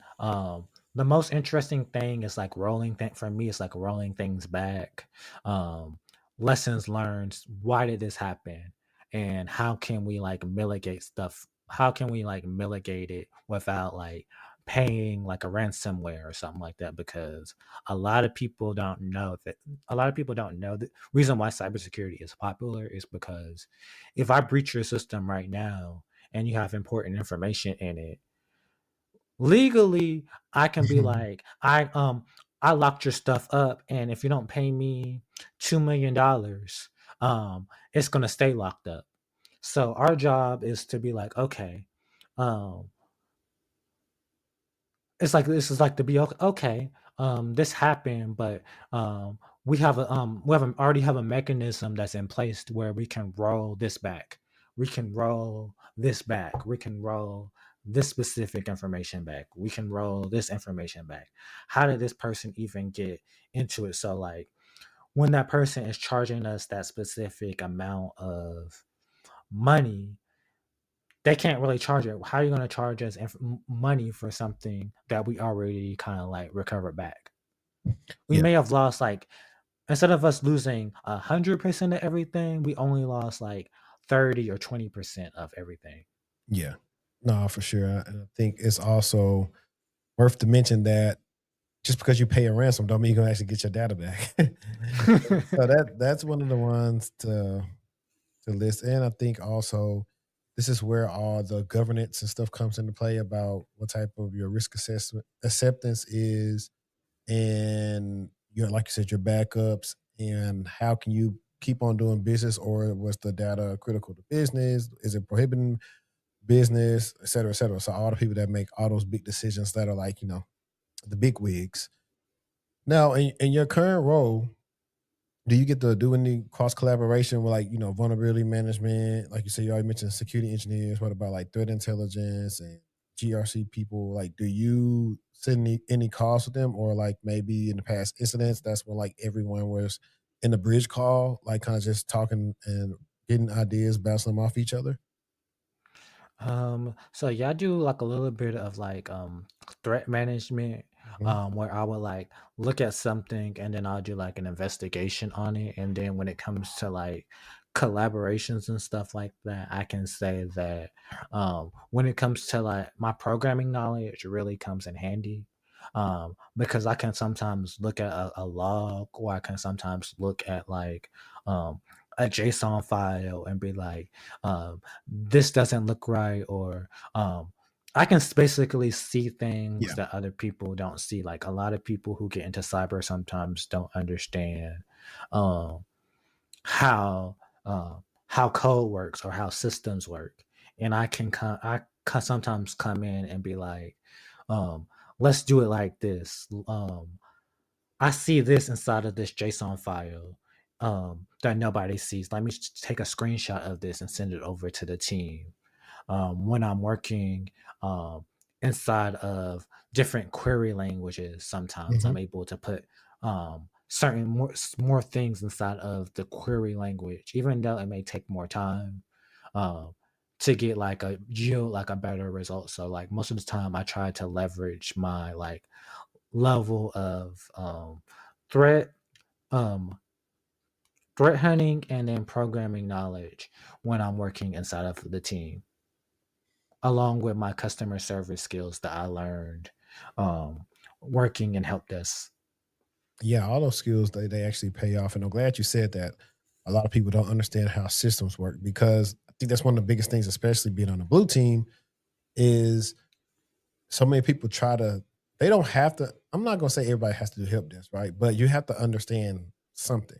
the most interesting thing is like for me, it's like rolling things back. Um, Lessons learned. Why did this happen? And how can we like mitigate stuff? How can we like mitigate it without like paying like a ransomware or something like that? Because a lot of people don't know that. A lot of people don't know the reason why cybersecurity is popular is because if I breach your system right now and you have important information in it, legally I can be like, I locked your stuff up, and if you don't pay me $2 million, it's gonna stay locked up. So our job is to be like, okay, um it's like, this is like to be okay. This happened, but already have a mechanism that's in place to where we can roll this back. We can roll this back. We can roll this specific information back. We can roll this information back. How did this person even get into it? So like when that person is charging us that specific amount of money, they can't really charge it. How are you going to charge us money for something that we already kind of like recovered back? We Yeah. may have lost like, instead of us losing 100% of everything, we only lost like 30 or 20% of everything. Yeah. No, for sure. And I think it's also worth to mention that just because you pay a ransom don't mean you're gonna actually get your data back. So that's one of the ones to list. And I think also this is where all the governance and stuff comes into play about what type of your risk assessment acceptance is, and your, like you said, your backups, and how can you keep on doing business, or was the data critical to business? Is it prohibiting business, et cetera, et cetera? So all the people that make all those big decisions that are like, the big wigs. Now, in your current role, do you get to do any cross collaboration with, like, vulnerability management? Like you said, you already mentioned security engineers. What about like threat intelligence and GRC people? Like, do you send any calls with them, or like maybe in the past incidents, that's when like everyone was in the bridge call, like kind of just talking and getting ideas, bouncing them off each other? So yeah, I do like a little bit of like threat management, Mhm. where I would like look at something and then I'll do like an investigation on it. And then when it comes to like collaborations and stuff like that, I can say that when it comes to like my programming knowledge really comes in handy. Because I can sometimes look at a log, or I can sometimes look at like a JSON file and be like, this doesn't look right, or I can basically see things Yeah. that other people don't see. Like a lot of people who get into cyber sometimes don't understand um how how code works or how systems work, and sometimes come in and be like, um let's do it like this. I see this inside of this JSON file that nobody sees. Let me take a screenshot of this and send it over to the team. When I'm working um, inside of different query languages, sometimes I'm Hmm. able to put certain more things inside of the query language, even though it may take more time um, to get like a yield like a better result. So like most of the time, I try to leverage my like level of threat um, threat hunting and then programming knowledge when I'm working inside of the team, along with my customer service skills that I learned um, working in help desk. Yeah, all those skills, they actually pay off. And I'm glad you said that. A lot of people don't understand how systems work, because I think that's one of the biggest things, especially being on the blue team. is so many people try to, they don't have to, I'm not going to say everybody has to do help desk, right? But you have to understand something.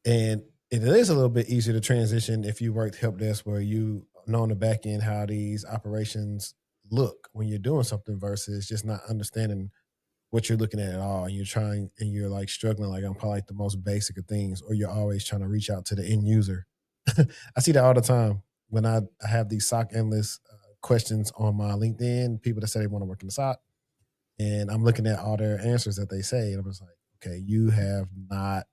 And it is a little bit easier to transition if you worked help desk where you know on the back end how these operations look when you're doing something versus just not understanding what you're looking at all. And you're trying and you're like struggling, like I'm probably like the most basic of things, or you're always trying to reach out to the end user. I see that all the time when I have these SOC analyst questions on my LinkedIn, people that say they want to work in the SOC, and I'm looking at all their answers that they say, and I'm just like, okay, you have not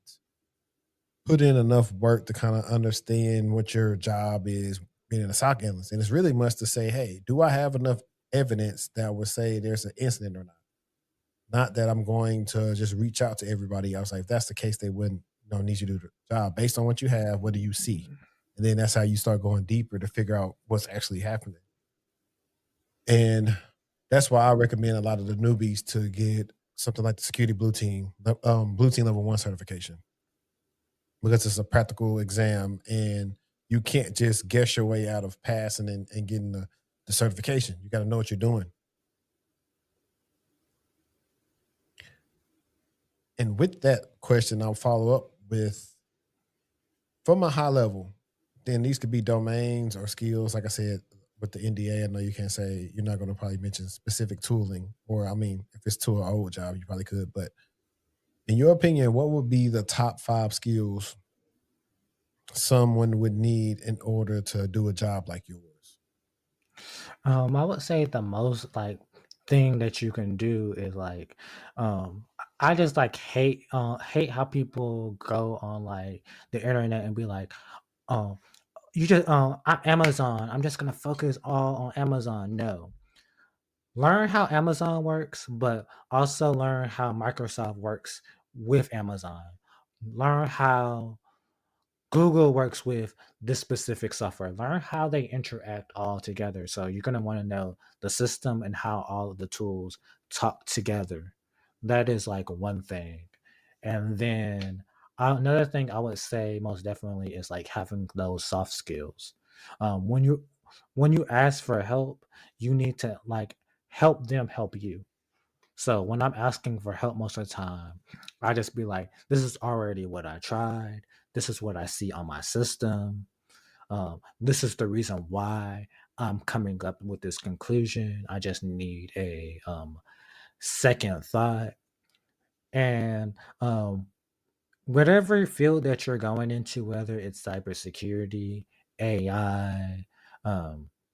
put in enough work to kind of understand what your job is being a SOC analyst. And it's really much to say, hey, do I have enough evidence that would say there's an incident or not? Not that I'm going to just reach out to everybody else. Like if that's the case, they wouldn't need you to do the job. Based on what you have, what do you see? And then that's how you start going deeper to figure out what's actually happening. And that's why I recommend a lot of the newbies to get something like the security blue team level 1 certification, because it's a practical exam and you can't just guess your way out of passing and getting the certification. You got to know what you're doing. And with that question, I'll follow up with, from a high level, then these could be domains or skills. Like I said, with the NDA, I know you can't say, you're not going to probably mention specific tooling, or I mean, if it's to an old job, you probably could. But in your opinion, what would be the top 5 skills someone would need in order to do a job like yours? I would say the most like thing that you can do is like, I just like hate how people go on like the internet and be like, oh, you just Amazon. I'm just gonna focus all on Amazon. No, learn how Amazon works, but also learn how Microsoft works with Amazon. Learn how Google works with this specific software. Learn how they interact all together. So you're going to want to know the system and how all of the tools talk together. That is like one thing. And then another thing I would say most definitely is like having those soft skills. When you ask for help, you need to like help them help you. So when I'm asking for help most of the time, I just be like, this is already what I tried. This is what I see on my system. This is the reason why I'm coming up with this conclusion. I just need a second thought. And whatever field that you're going into, whether it's cybersecurity, AI,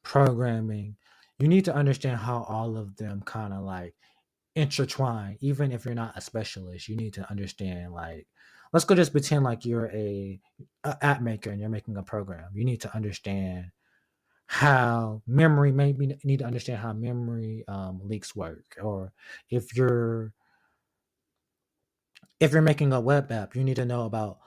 programming, you need to understand how all of them kind of like intertwine. Even if you're not a specialist, you need to understand like, let's go just pretend like you're a app maker and you're making a program. You need to understand how memory, maybe need to understand how memory leaks work. Or if you're making a web app, you need to know about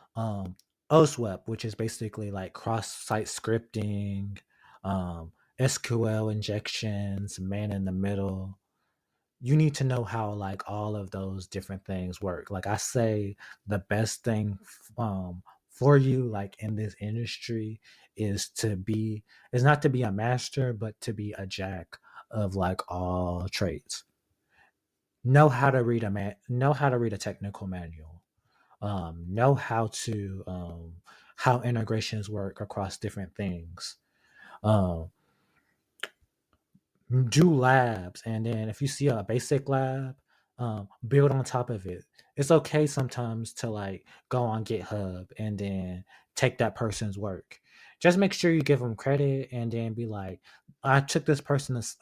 OSWEP, which is basically like cross-site scripting, um, SQL injections, man in the middle. You need to know how like all of those different things work. Like I say, the best thing for you like in this industry is not to be a master, but to be a jack of like all trades. Know how to read a technical manual. Know how integrations work across different things. Um, do labs, and then if you see a basic lab, build on top of it. It's okay sometimes to like go on GitHub and then take that person's work. Just make sure you give them credit and then be like, I took this person's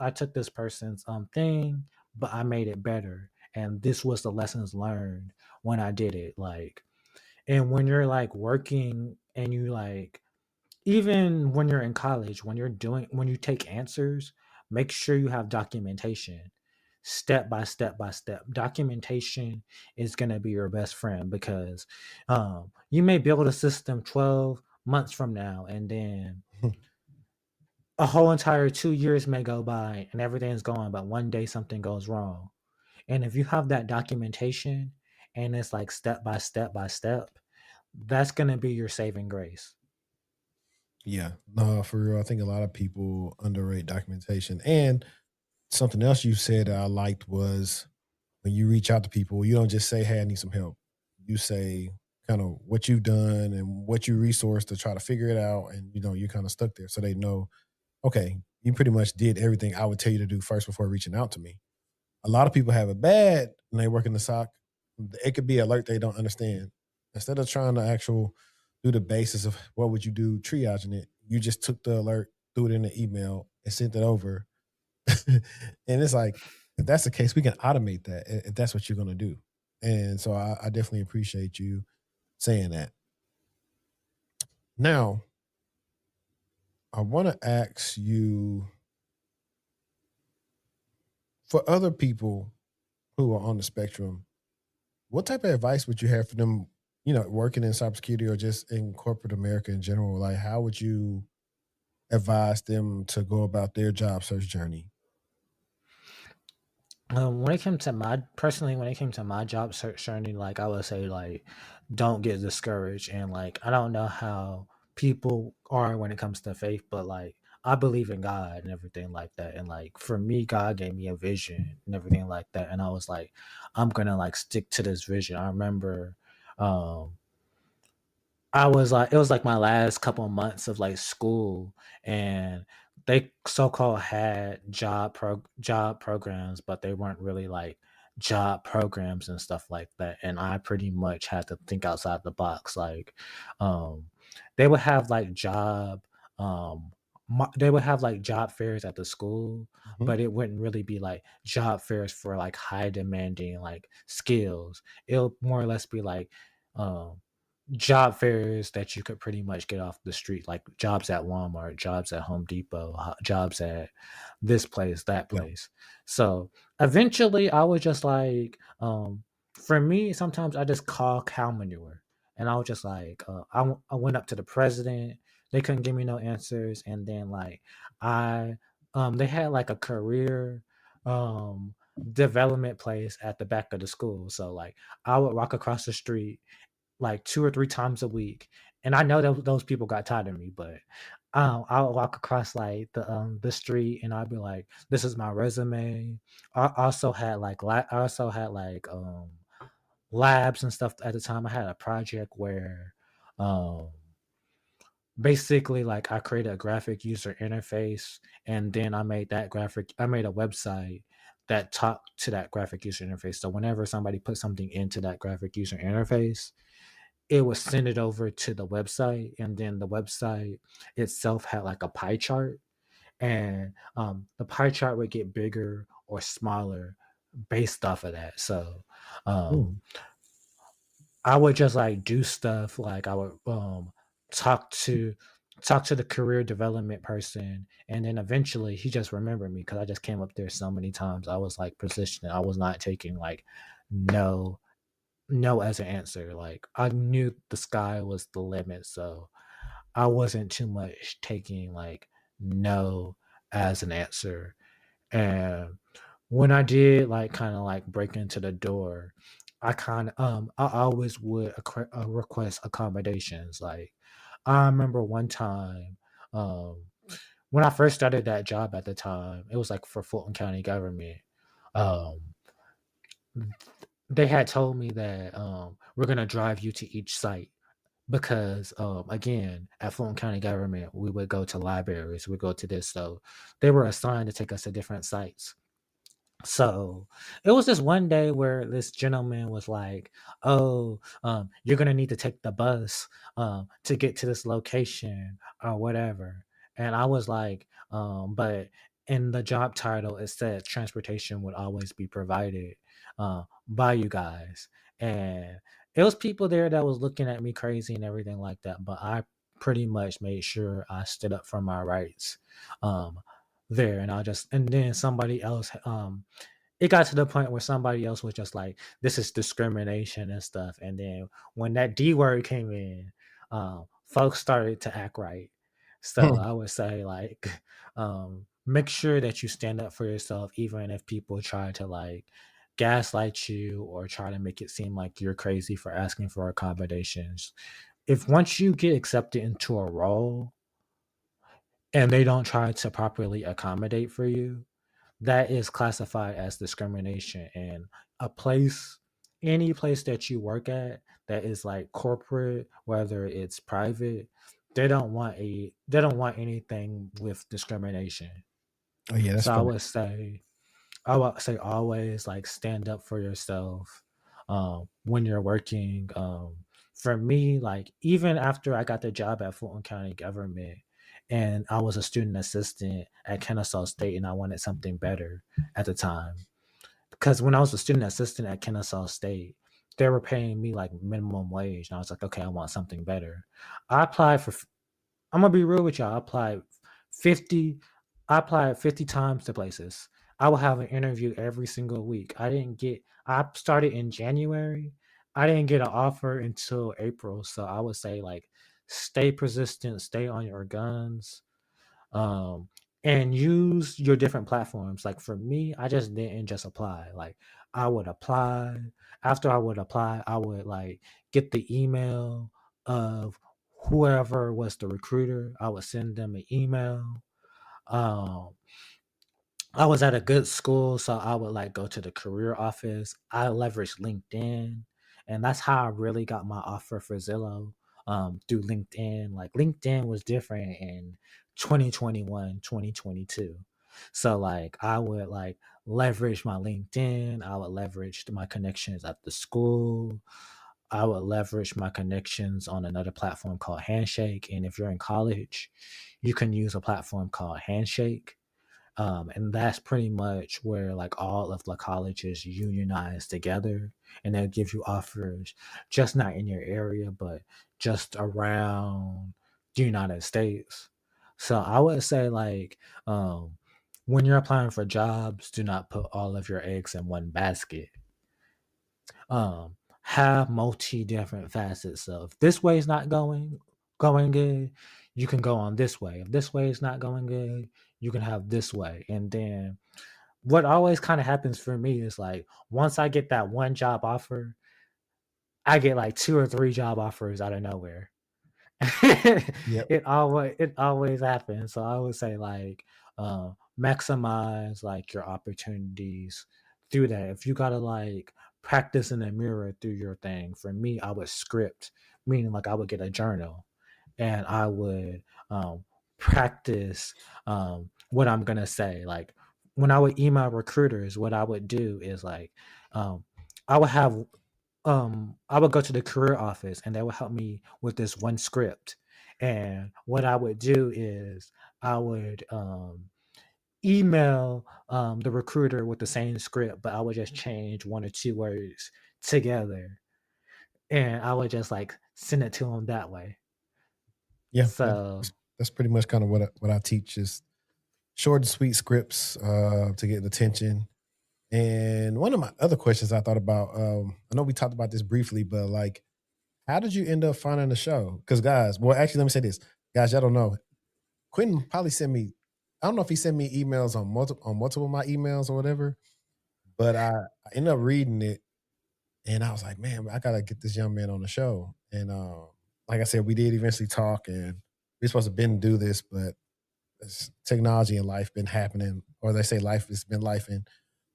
thing, but I made it better, and this was the lessons learned when I did it. Like, and when you're like working and you like, even when you're in college, when you take answers, make sure you have documentation, step by step by step. Documentation is going to be your best friend, because you may build a system 12 months from now, and then a whole entire 2 years may go by and everything's going, but one day something goes wrong. And if you have that documentation and it's like step by step by step, that's going to be your saving grace. Yeah, no, for real. I think a lot of people underrate documentation. And something else you said that I liked was when you reach out to people, you don't just say, "Hey, I need some help." You say kind of what you've done and what you resourced to try to figure it out, and you're kind of stuck there, so they know, okay, you pretty much did everything I would tell you to do first before reaching out to me. A lot of people have it bad when they work in the SOC. It could be alert they don't understand. Instead of trying to actual do the basis of what would you do triaging it, you just took the alert, threw it in the email, and sent it over. And it's like, if that's the case, we can automate that if that's what you're going to do. And so I definitely appreciate you saying that. Now, I want to ask you, for other people who are on the spectrum, what type of advice would you have for them, working in cybersecurity or just in corporate America in general? Like, how would you advise them to go about their job search journey? When it came to my personally, when it came to my job search journey, like I would say, like don't get discouraged, and like I don't know how people are when it comes to faith, but like I believe in God and everything like that, and like for me, God gave me a vision and everything like that, and I was like, I'm gonna like stick to this vision. I remember, um, I was like, it was like my last couple of months of like school, and they so-called had job programs, but they weren't really like job programs and stuff like that. And I pretty much had to think outside the box. Like, um, they would have like um, they would have like job fairs at the school, Mhm. but it wouldn't really be like job fairs for like high demanding like skills. It'll more or less be like, um job fairs that you could pretty much get off the street, like jobs at Walmart, jobs at Home Depot, jobs at this place, that Yeah. place. So eventually, I was just like, for me, sometimes I just call cow manure, and I was just like, I went up to the president. They couldn't give me no answers, and then like I, they had like a career, development place at the back of the school. So like I would walk across the street like 2 or 3 times a week, and I know that those people got tired of me, but, I'll walk across, like, the street, and I'll be like, "This is my resume." I also had, like, labs and stuff at the time. I had a project where, um, basically, like, I created a graphic user interface, and then I made a website that talked to that graphic user interface, so whenever somebody put something into that graphic user interface, it would send it over to the website, and then the website itself had like a pie chart, and the pie chart would get bigger or smaller based off of that. So um, Mm. I would just like do stuff like I would talk to talk to the career development person, and then eventually he just remembered me because I just came up there so many times. I was like persistent. I was not taking like no no as an answer. Like I knew the sky was the limit, so I wasn't too much taking like no as an answer. And when I did like kind of like break into the door, I always would request accommodations. Like I remember one time, um when I first started that job at the time, it was like for Fulton County government. Um they had told me that we're gonna drive you to each site because again at Fulton County government we would go to libraries, we go to this, so they were assigned to take us to different sites. So it was this one day where this gentleman was like, "Oh, you're gonna need to take the bus to get to this location or whatever." And I was like, "But in the job title, it said transportation would always be provided by you guys." And it was people there that was looking at me crazy and everything like that. But I pretty much made sure I stood up for my rights um, there, and and then somebody else it got to the point where somebody else was just like, "This is discrimination and stuff." And then when that D word came in, folks started to act right. So I would say like, make sure that you stand up for yourself, even if people try to like gaslight you or try to make it seem like you're crazy for asking for accommodations. If once you get accepted into a role, and they don't try to properly accommodate for you, that is classified as discrimination. And a place, any place that you work at that is like corporate, whether it's private, they don't want anything with discrimination. Oh yeah, that's So fair. I would say always like stand up for yourself when you're working. For me, like even after I got the job at Fulton County Government and I was a student assistant at Kennesaw State and I wanted something better at the time. Because when I was a student assistant at Kennesaw State, they were paying me like minimum wage. And I was like, okay, I want something better. I applied for I'm gonna be real with y'all. 50, I applied 50 times to places. I will have an interview every single week. I started in January. I didn't get an offer until April. So I would say like stay persistent, stay on your guns, um, and use your different platforms. Like for me, I just didn't just apply. Like I would apply. After I would apply, I would like get the email of whoever was the recruiter. I would send them an email. Um, I was at a good school, so I would like go to the career office. I leveraged LinkedIn, and that's how I really got my offer for Zillow through LinkedIn. Like LinkedIn was different in 2021, 2022. So like I would like leverage my LinkedIn, I would leverage my connections at the school. I would leverage my connections on another platform called Handshake. And if you're in college, you can use a platform called Handshake, and that's pretty much where like all of the colleges unionize together and they'll give you offers just not in your area but just around the United States. So I would say like when you're applying for jobs, do not put all of your eggs in one basket. Have multi different facets of this way is not going good, you can go on this way. If this way is not going good, you can have this way. And then what always kind of happens for me is like once I get that one job offer, I get like two or three job offers out of nowhere. Yep. It always happens. So I would say like maximize like your opportunities through that. If you gotta like practice in the mirror through your thing, for me, I would script, meaning like I would get a journal and I would practice what I'm gonna say. Like when I would email recruiters, what I would do is like um, I would have I would go to the career office and they would help me with this one script. And what I would do is I would email the recruiter with the same script, but I would just change one or two words together, and I would just like send it to them that way. Yeah, So that's pretty much kind of what I teach is short and sweet scripts to get attention. And one of my other questions I thought about, I know we talked about this briefly, but like, how did you end up finding the show? Because guys, well, actually, let me say this, guys, y'all don't know. Quentin probably sent me. I don't know if he sent me emails on multiple of my emails or whatever, but I ended up reading it, and I was like, man, I gotta get this young man on the show. And like I said, we did eventually talk, and we are supposed to been do this, but technology and life been happening, or they say life has been lifing.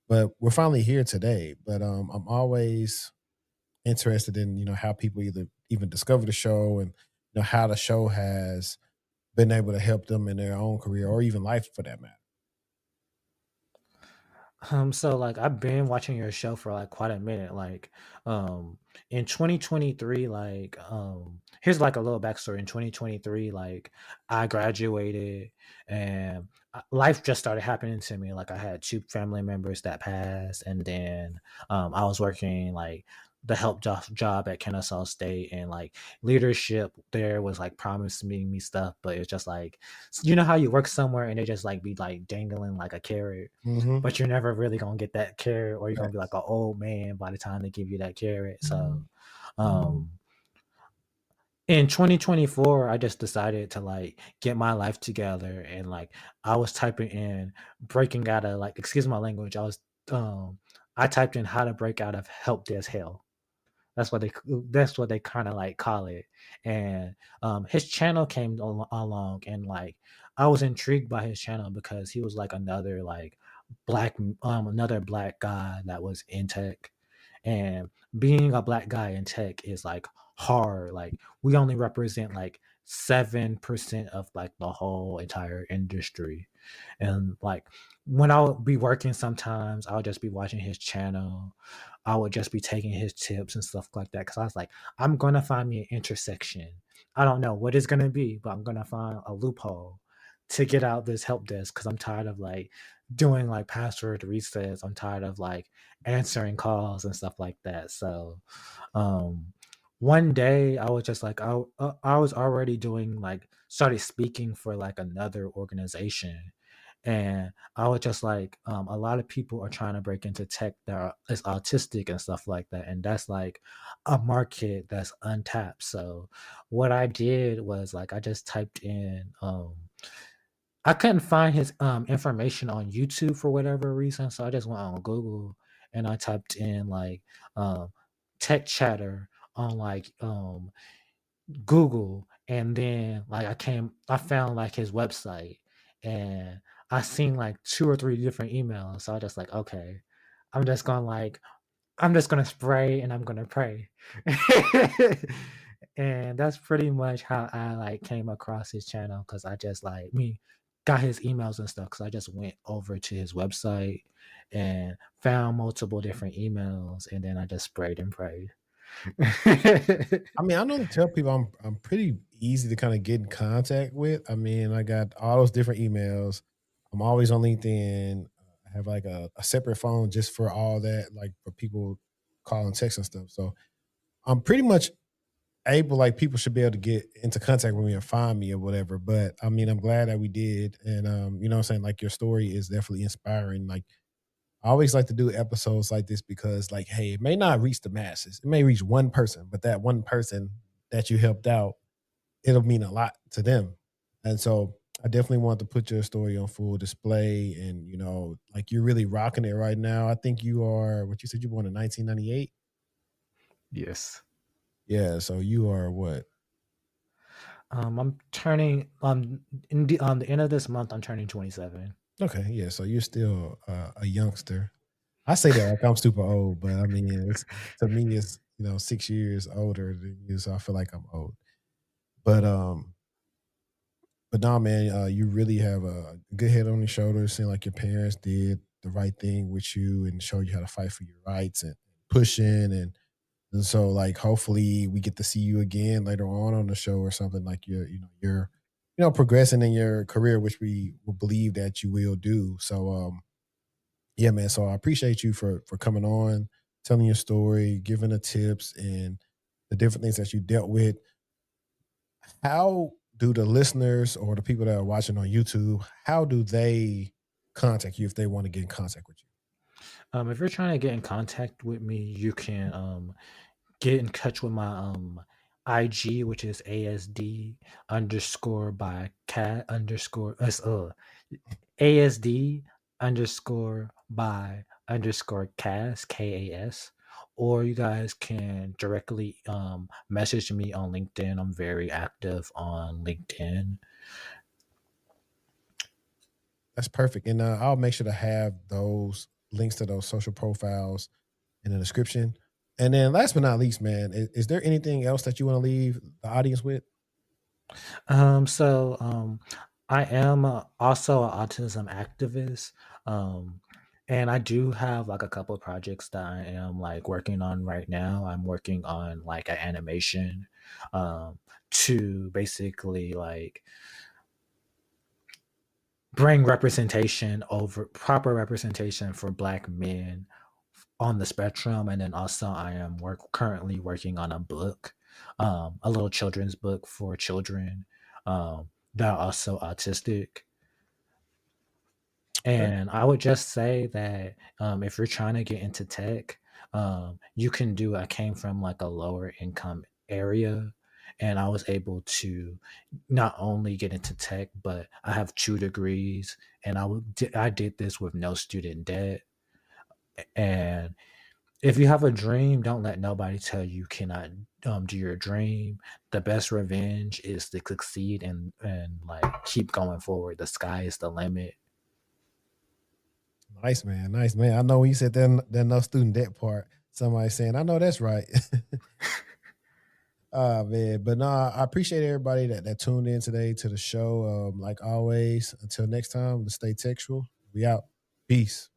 But we're finally here today. But I'm always interested in how people either even discover the show and how the show has been able to help them in their own career or even life for that matter. So like I've been watching your show for like quite a minute. Like um in 2023, like here's like a little backstory. In 2023, like I graduated and life just started happening to me. Like I had two family members that passed, and then I was working like the job at Kennesaw State, and like leadership there was like promising me stuff, but it's just like you know how you work somewhere and they just like be like dangling like a carrot, Mm-hmm. but you're never really gonna get that carrot, or you're gonna be like an old man by the time they give you that carrot. So, um, in 2024, I just decided to like get my life together, and like I was typing in breaking out of like excuse my language. Um, I typed in how to break out of help desk hell. That's what they kind of like call it. And his channel came along, and like I was intrigued by his channel because he was like another like another black guy that was in tech. And being a black guy in tech is like hard. Like we only represent like 7% of like the whole entire industry. And like when I'll be working sometimes, I'll just be watching his channel. I would just be taking his tips and stuff like that. Cause I was like, I'm gonna find me an intersection. I don't know what it's gonna be, but I'm gonna find a loophole to get out this help desk because I'm tired of like doing like password resets. I'm tired of like answering calls and stuff like that. So um one day I was just like I was already doing like started speaking for like another organization, and I was just like a lot of people are trying to break into tech that is autistic and stuff like that, and that's like a market that's untapped. So what I did was like I just typed in I couldn't find his information on YouTube for whatever reason, so I just went on Google and I typed in like um, tech chatter on like Google, and then like I found like his website, and I seen like two or three different emails. So I just like, okay, I'm just gonna like I'm just gonna spray and I'm gonna pray. And that's pretty much how I like came across his channel because I just like me got his emails and stuff because I just went over to his website and found multiple different emails and then I just sprayed and prayed. I mean, I know to tell people I'm pretty easy to kind of get in contact with. I mean, I got all those different emails. I'm always on LinkedIn. I have like a separate phone just for all that, like for people calling, text and stuff. So I'm pretty much able, like people should be able to get into contact with me and find me or whatever. But I mean, I'm glad that we did. And you know what I'm saying? Like your story is definitely inspiring. Like I always like to do episodes like this because, like, hey, it may not reach the masses. It may reach one person, but that one person that you helped out, it'll mean a lot to them. And so I definitely want to put your story on full display. And, you know, like you're really rocking it right now. I think you are, what you said, you born in 1998. Yes. Yeah. So you are what? I'm turning on the end of this month. I'm turning 27. Okay. Yeah. So you're still a youngster. I say that like I'm super old, but I mean, it's to me, it's, you know, 6 years older than you. So I feel like I'm old. But nah, man, you really have a good head on your shoulders. Seem like your parents did the right thing with you and showed you how to fight for your rights and pushing and so like hopefully we get to see you again later on the show or something like you're progressing in your career, which we will believe that you will do. So yeah, man. So I appreciate you for coming on, telling your story, giving the tips and the different things that you dealt with. How do the listeners or the people that are watching on YouTube, how do they contact you if they want to get in contact with you? If you're trying to get in contact with me, you can get in touch with my IG, which is ASD underscore by cat underscore ASD underscore by underscore KAS, or you guys can directly message me on LinkedIn. I'm very active on LinkedIn. That's perfect. And I'll make sure to have those links to those social profiles in the description. And then last but not least, man, is there anything else that you want to leave the audience with? So I am also an autism activist. Um, and I do have like a couple of projects that I am like working on right now. I'm working on like an animation to basically like bring representation over proper representation for black men on the spectrum. And then also I am currently working on a book, a little children's book for children that are also autistic. Okay. And I would just say that if you're trying to get into tech, you can do. I came from like a lower income area, and I was able to not only get into tech, but I have 2 degrees, and I did this with no student debt. And if you have a dream, don't let nobody tell you cannot do your dream. The best revenge is to succeed and like keep going forward. The sky is the limit. Nice, man. Nice, man. I know when you said that no student debt part, somebody saying, I know that's right. Man. But no, I appreciate everybody that tuned in today to the show. Like always, until next time, let's stay textual. We out. Peace.